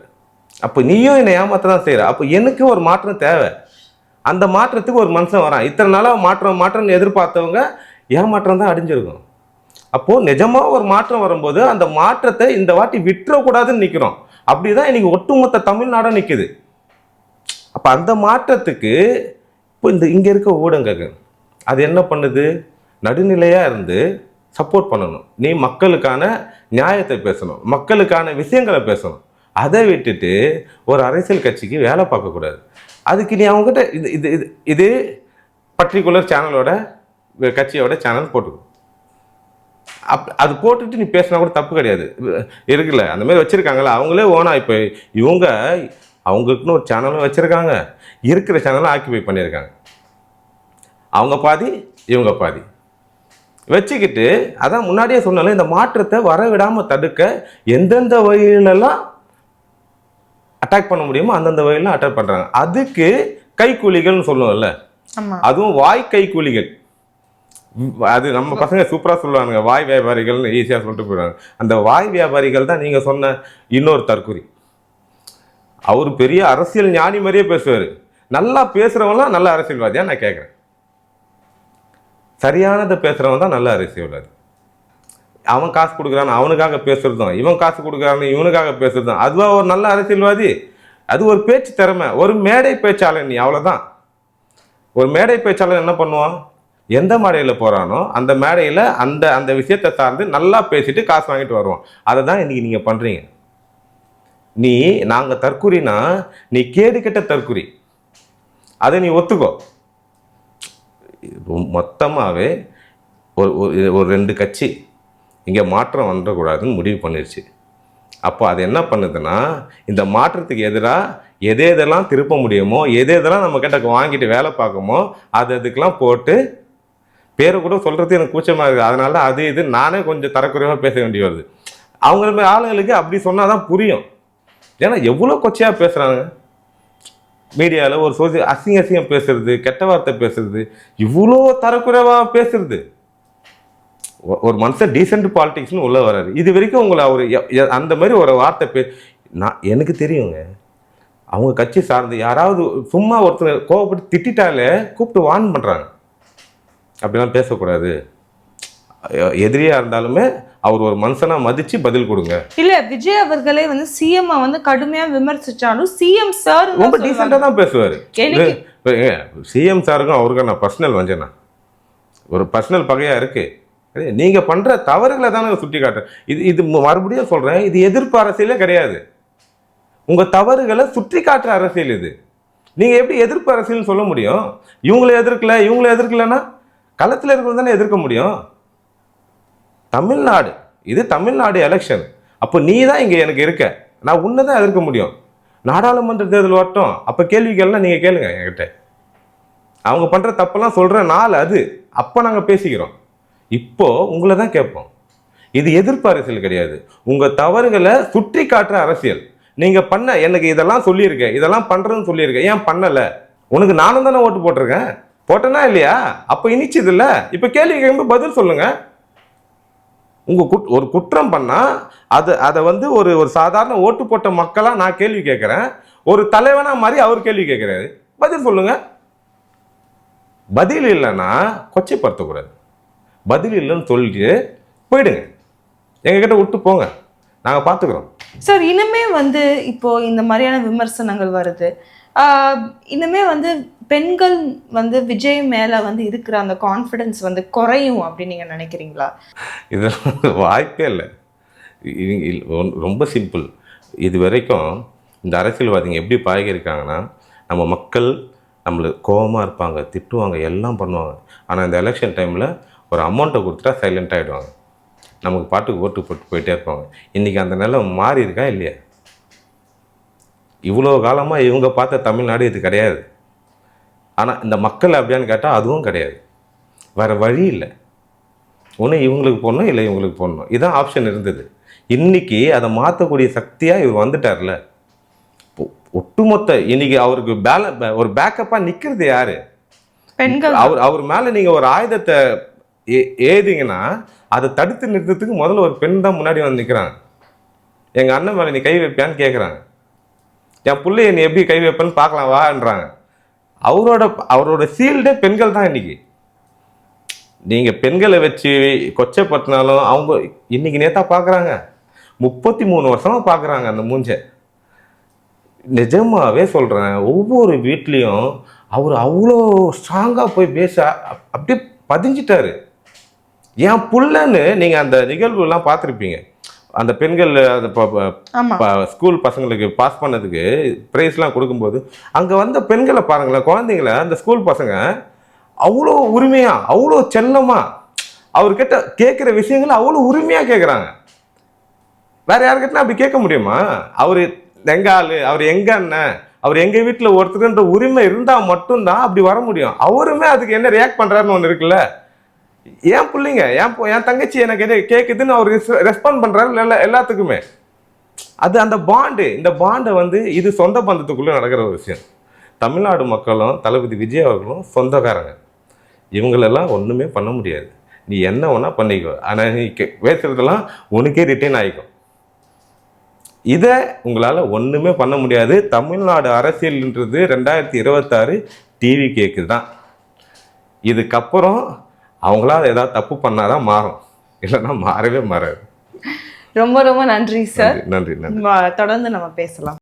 அப்போ நீயும் என்னை ஏமாத்த தான் செய்கிற. அப்போ எனக்கு ஒரு மாற்றம் தேவை. அந்த மாற்றத்துக்கு ஒரு மனுஷன் வரான். இத்தனை நாளாக மாற்றம்னு எதிர்பார்த்தவங்க ஏமாற்றம் தான் அடைஞ்சிருக்கும். அப்போது நிஜமாக ஒரு மாற்றம் வரும்போது அந்த மாற்றத்தை இந்த வாட்டி விட்டுறக்கூடாதுன்னு நிற்கிறோம். அப்படி தான் இன்றைக்கி ஒட்டுமொத்த தமிழ்நாடும் நிற்குது. அப்போ அந்த மாற்றத்துக்கு இப்போ இங்கே இருக்க ஊடகங்கள் அது என்ன பண்ணுது? நடுநிலையாக இருந்து சப்போர்ட் பண்ணணும். நீ மக்களுக்கான நியாயத்தை பேசணும், மக்களுக்கான விஷயங்களை பேசணும். அதை விட்டுட்டு ஒரு அரசியல் கட்சிக்கு வேலை பார்க்கக்கூடாது. அதுக்கு நீ அவங்ககிட்ட இது பர்டிகுலர் சேனலோட கட்சியோட சேனல் போட்டுக்கோ. அது போட்டுட்டு நீ பேசினா கூட தப்பு கிடையாது. இருக்குல்ல, அந்த மாதிரி வச்சுருக்காங்களா அவங்களே ஓனா. இப்போ இவங்க அவங்களுக்குன்னு ஒரு சேனலும் வச்சுருக்காங்க, இருக்கிற சேனலும் ஆக்கிபை பண்ணியிருக்காங்க. அவங்க பாதி இவங்க பாதி வச்சுக்கிட்டு, அதான் முன்னாடியே சொன்னாலும் இந்த மாற்றத்தை வரவிடாமல் தடுக்க எந்தெந்த வழியிலெல்லாம் அட்டாக் பண்ண முடியுமோ அந்தந்த வழியில அட்டாக் பண்ணுறாங்க. அதுக்கு கைக்கூலிகள்னு சொல்லுவோம்ல, அதுவும் வாய் கைக்கூலிகள். அது நம்ம பசங்க சூப்பராக சொல்லுவாங்க, வாய் வியாபாரிகள்னு ஈஸியாக சொல்லிட்டு போயிடுவாங்க. அந்த வாய் வியாபாரிகள் தான் நீங்கள் சொன்ன இன்னொரு தற்குறி. அவர் பெரிய அரசியல் ஞானி மாதிரியே பேசுவார். நல்லா பேசுகிறவங்களாம் நல்ல அரசியல்வாதியா நான் கேட்குறேன். சரியானதை பேசுகிறவன் தான் நல்ல அரசியல்வாதி. அவன் காசு கொடுக்குறான்னு அவனுக்காக பேசுகிறதும், இவன் காசு கொடுக்குறான்னு இவனுக்காக பேசுகிறதும் அதுவாக ஒரு நல்ல அரசியல்வாதி? அது ஒரு பேச்சு திறமை, ஒரு மேடை பேச்சாளர். நீ அவ்வளோதான். ஒரு மேடை பேச்சாளர் என்ன பண்ணுவான்? எந்த மேடையில் போகிறானோ அந்த மேடையில் அந்த விஷயத்தை சார்ந்து நல்லா பேசிட்டு காசு வாங்கிட்டு வருவான். அதை தான் இன்றைக்கி நீங்கள் பண்ணுறீங்க. நாங்கள் தற்குறினா நீ கேடு கெட்ட தற்குறி, அதை நீ ஒத்துக்கோ. மொத்தமாகவே ஒரு 2 கட்சி இங்கே மாற்றம் வந்துடக்கூடாதுன்னு முடிவு பண்ணிடுச்சு. அப்போ அது என்ன பண்ணுதுன்னா, இந்த மாற்றத்துக்கு எதிராக எதெல்லாம் திருப்ப முடியுமோ, எதெல்லாம் நம்ம கிட்ட வாங்கிட்டு வேலை பார்க்குமோ அதுக்கெல்லாம் போட்டு பேரை கூட சொல்கிறது எனக்கு கூச்சமாக இருக்குது. அதனால அது இது நானே கொஞ்சம் தரக்குறைவாக பேச வேண்டி வருது. அவங்க ஆளுங்களுக்கு அப்படி சொன்னால் தான் புரியும். ஏன்னா எவ்வளோ கொச்சையாக பேசுகிறாங்க மீடியாவில். ஒரு அசிங்கம் பேசுறது, கெட்ட வார்த்தை பேசுறது, இவ்வளோ தரக்குறைவாக பேசுறது. ஒரு மனுஷன் டீசென்ட் பாலிடிக்ஸ்னு உள்ள வர்றாரு. இது வரைக்கும் உங்களை அவர் அந்த மாதிரி ஒரு வார்த்தை எனக்கு தெரியுங்க. அவங்க கட்சி சார்ந்து யாராவது சும்மா ஒருத்தர் கோவப்பட்டு திட்டாலே கூப்பிட்டு வார்ன் பண்ணுறாங்க, அப்படிலாம் பேசக்கூடாது, எதிரியாக இருந்தாலுமே அவர் ஒரு மனுஷனா மதிச்சு பதில் கொடுங்க. இல்ல விஜய் அவர்களே சிஎம் கடுமையா விமர்சிச்சாலும் சிஎம் சார் ரொம்ப டீசெண்டா தான் பேசுவாரு. சிஎம் சாருக்கும் அவருக்கும் நான் பர்சனல் வஞ்சனா, ஒரு பர்சனல் பகையா இருக்கு. நீங்க பண்ற தவறுகளை தானே சுட்டி காட்டுறேன். இது மறுபடியும் சொல்றேன், இது எதிர்ப்பு அரசியலே கிடையாது. உங்க தவறுகளை சுற்றி காட்டுற அரசியல் இது. நீங்க எப்படி எதிர்ப்பு அரசியல் சொல்ல முடியும்? இவங்களை எதிர்க்கலன்னா களத்தில் இருக்கிறது தானே எதிர்க்க முடியும். தமிழ்நாடு, இது தமிழ்நாடு எலெக்ஷன். அப்போ நீ தான் இங்கே எனக்கு இருக்க, நான் உன்னை தான் எதிர்க்க முடியும். நாடாளுமன்ற தேர்தல் வரட்டும், அப்போ கேள்விகள்லாம் நீங்கள் கேளுங்க என்கிட்ட. அவங்க பண்ணுற தப்பெல்லாம் சொல்கிற நாள் அது, அப்போ நாங்கள் பேசிக்கிறோம். இப்போது உங்களை தான் கேட்போம். இது எதிர்ப்பு அரசியல் கிடையாது, உங்கள் தவறுகளை சுற்றி காட்டுற அரசியல். நீங்க பண்ண எனக்கு இதெல்லாம் சொல்லியிருக்கேன், இதெல்லாம் பண்றேன்னு சொல்லியிருக்கேன், ஏன் பண்ணல? உனக்கு நானும் தானே ஓட்டு போட்டிருக்கேன், போட்டனா இல்லையா? அப்ப இனிச்சது இல்ல. இப்ப கேள்வி கேட்கும்போது பதில் சொல்லுங்க. உங்க ஒரு குற்றம் பண்ணா அதை வந்து ஒரு ஒரு சாதாரண ஓட்டு போட்ட மக்களா நான் கேள்வி கேட்கிறேன், ஒரு தலைவனா மாதிரி அவர் கேள்வி கேட்கிறாரு, பதில் சொல்லுங்க. பதில் இல்லைன்னா கொச்சைப்படுத்தக்கூடாது. பதில் இல்லைன்னு சொல்லிட்டு போயிடுங்க, எங்ககிட்ட விட்டு போங்க, நாங்கள் பார்த்துக்குறோம். சார் இனிமே வந்து இப்போ இந்த மாதிரியான விமர்சனங்கள் வருது, இனிமே வந்து பெண்கள் வந்து விஜய் மேல வந்து இருக்கிற அந்த கான்ஃபிடன்ஸ் வந்து குறையும் அப்படின்னு நீங்க நினைக்கிறீங்களா? இதெல்லாம் வாய்ப்பே இல்லை. ரொம்ப சிம்பிள். இது வரைக்கும் இந்த அரசியல்வாதிங்க எப்படி பழகிருக்காங்கன்னா, நம்ம மக்கள் நம்மளுக்கு கோபமாக இருப்பாங்க, திட்டுவாங்க, எல்லாம் பண்ணுவாங்க. ஆனால் இந்த எலெக்ஷன் டைமில் ஒரு அமௌண்ட்டை கொடுத்துட்டா சைலண்ட் ஆகிடுவாங்க, நமக்கு பாட்டுக்கு ஓட்டு போட்டு போயிட்டே இருப்பாங்க. இன்றைக்கி அந்த நிலை மாறி இருக்கா இல்லையா? இவ்வளோ காலமாக இவங்க பார்த்த தமிழ்நாடு இது கிடையாது. ஆனால் இந்த மக்கள் அப்படியான்னு கேட்டால் அதுவும் கிடையாது. வேறு வழி இல்லை, ஒன்று இவங்களுக்கு போடணும், இல்லை இவங்களுக்கு போடணும், இதுதான் ஆப்ஷன் இருந்தது. இன்றைக்கி அதை மாற்றக்கூடிய சக்தியாக இவர் வந்துட்டார்ல. ஒட்டுமொத்த இன்னைக்கு அவருக்கு ஒரு பேக்கப்பாக நிற்கிறது யாரு? பெண்கள். அவர் மேலே நீங்கள் ஒரு ஆயுதத்தை ஏதிங்கன்னா அதை தடுத்து நிறுத்தத்துக்கு முதல்ல ஒரு பெண் தான் முன்னாடி வந்து நிற்கிறாங்க. எங்கள் அண்ணன் மேலே நீ கை வைப்பியான்னு கேட்குறாங்க, என் பிள்ளைய நீ எப்படி கை வைப்பேன்னு பார்க்கலாம் வான்றாங்க. அவரோட சீல்டே பெண்கள் தான். இன்னைக்கு நீங்கள் பெண்களை வச்சு கொச்சைப்படுத்தினாலும் அவங்க இன்னைக்கு நேத்தா பார்க்குறாங்க, 33 வருஷமாக பார்க்குறாங்க அந்த மூஞ்சை. நிஜமாவே சொல்கிறேன், ஒவ்வொரு வீட்லேயும் அவர் அவ்வளோ ஸ்ட்ராங்காக போய் பேச அப்படியே பதிஞ்சிட்டாரு. என் புள்ளன்னு நீங்கள் அந்த நிகழ்வுலாம் பார்த்துருப்பீங்க. அந்த பெண்கள் அந்த ஸ்கூல் பசங்களுக்கு பாஸ் பண்ணதுக்கு ப்ரைஸ்லாம் கொடுக்கும்போது அங்கே வந்த பெண்களை பாருங்களேன், குழந்தைங்கள அந்த ஸ்கூல் பசங்க அவ்வளோ உரிமையாக, அவ்வளோ செல்லமாக அவர்கிட்ட கேட்குற விஷயங்களை அவ்வளோ உரிமையாக கேட்குறாங்க. வேற யாருக்கிட்ட அப்படி கேட்க முடியுமா? அவர் எங்க ஆளு, அவர் எங்க அண்ணன், அவர் எங்க வீட்டில் ஒருத்தருன்ற உரிமை இருந்தால் மட்டும்தான் அப்படி வர முடியும். அவருமே அதுக்கு என்ன ரியாக்ட் பண்ணுறாருன்னு ஒன்று இருக்குல்ல. ஏன் பிள்ளைங்க, என் தங்கச்சி எனக்கு என்ன கேட்குதுன்னு அவர் ரெஸ்பாண்ட் பண்ணுறாரு எல்லாத்துக்குமே. அது அந்த பாண்டு, இந்த பாண்டை வந்து இது சொந்த பந்தத்துக்குள்ளே நடக்கிற ஒரு விஷயம். தமிழ்நாடு மக்களும் தளபதி விஜய் அவர்களும் சொந்தக்காரங்க. இவங்களெல்லாம் ஒன்றுமே பண்ண முடியாது. நீ என்ன வேணா பண்ணிக்கோ, ஆனால் நீ பேசுறதெல்லாம் உனக்கே ரிட்டைன் ஆகிக்கும். இதை உங்களால் ஒன்றுமே பண்ண முடியாது. தமிழ்நாடு அரசியல்ன்றது 2026 டிவி கேக்கு தான். இதுக்கப்புறம் அவங்களால ஏதாவது தப்பு பண்ணாதான் மாறும், இல்லைன்னா மாறவே மாறாது. ரொம்ப ரொம்ப நன்றி சார். நன்றி. தொடர்ந்து நம்ம பேசலாம்.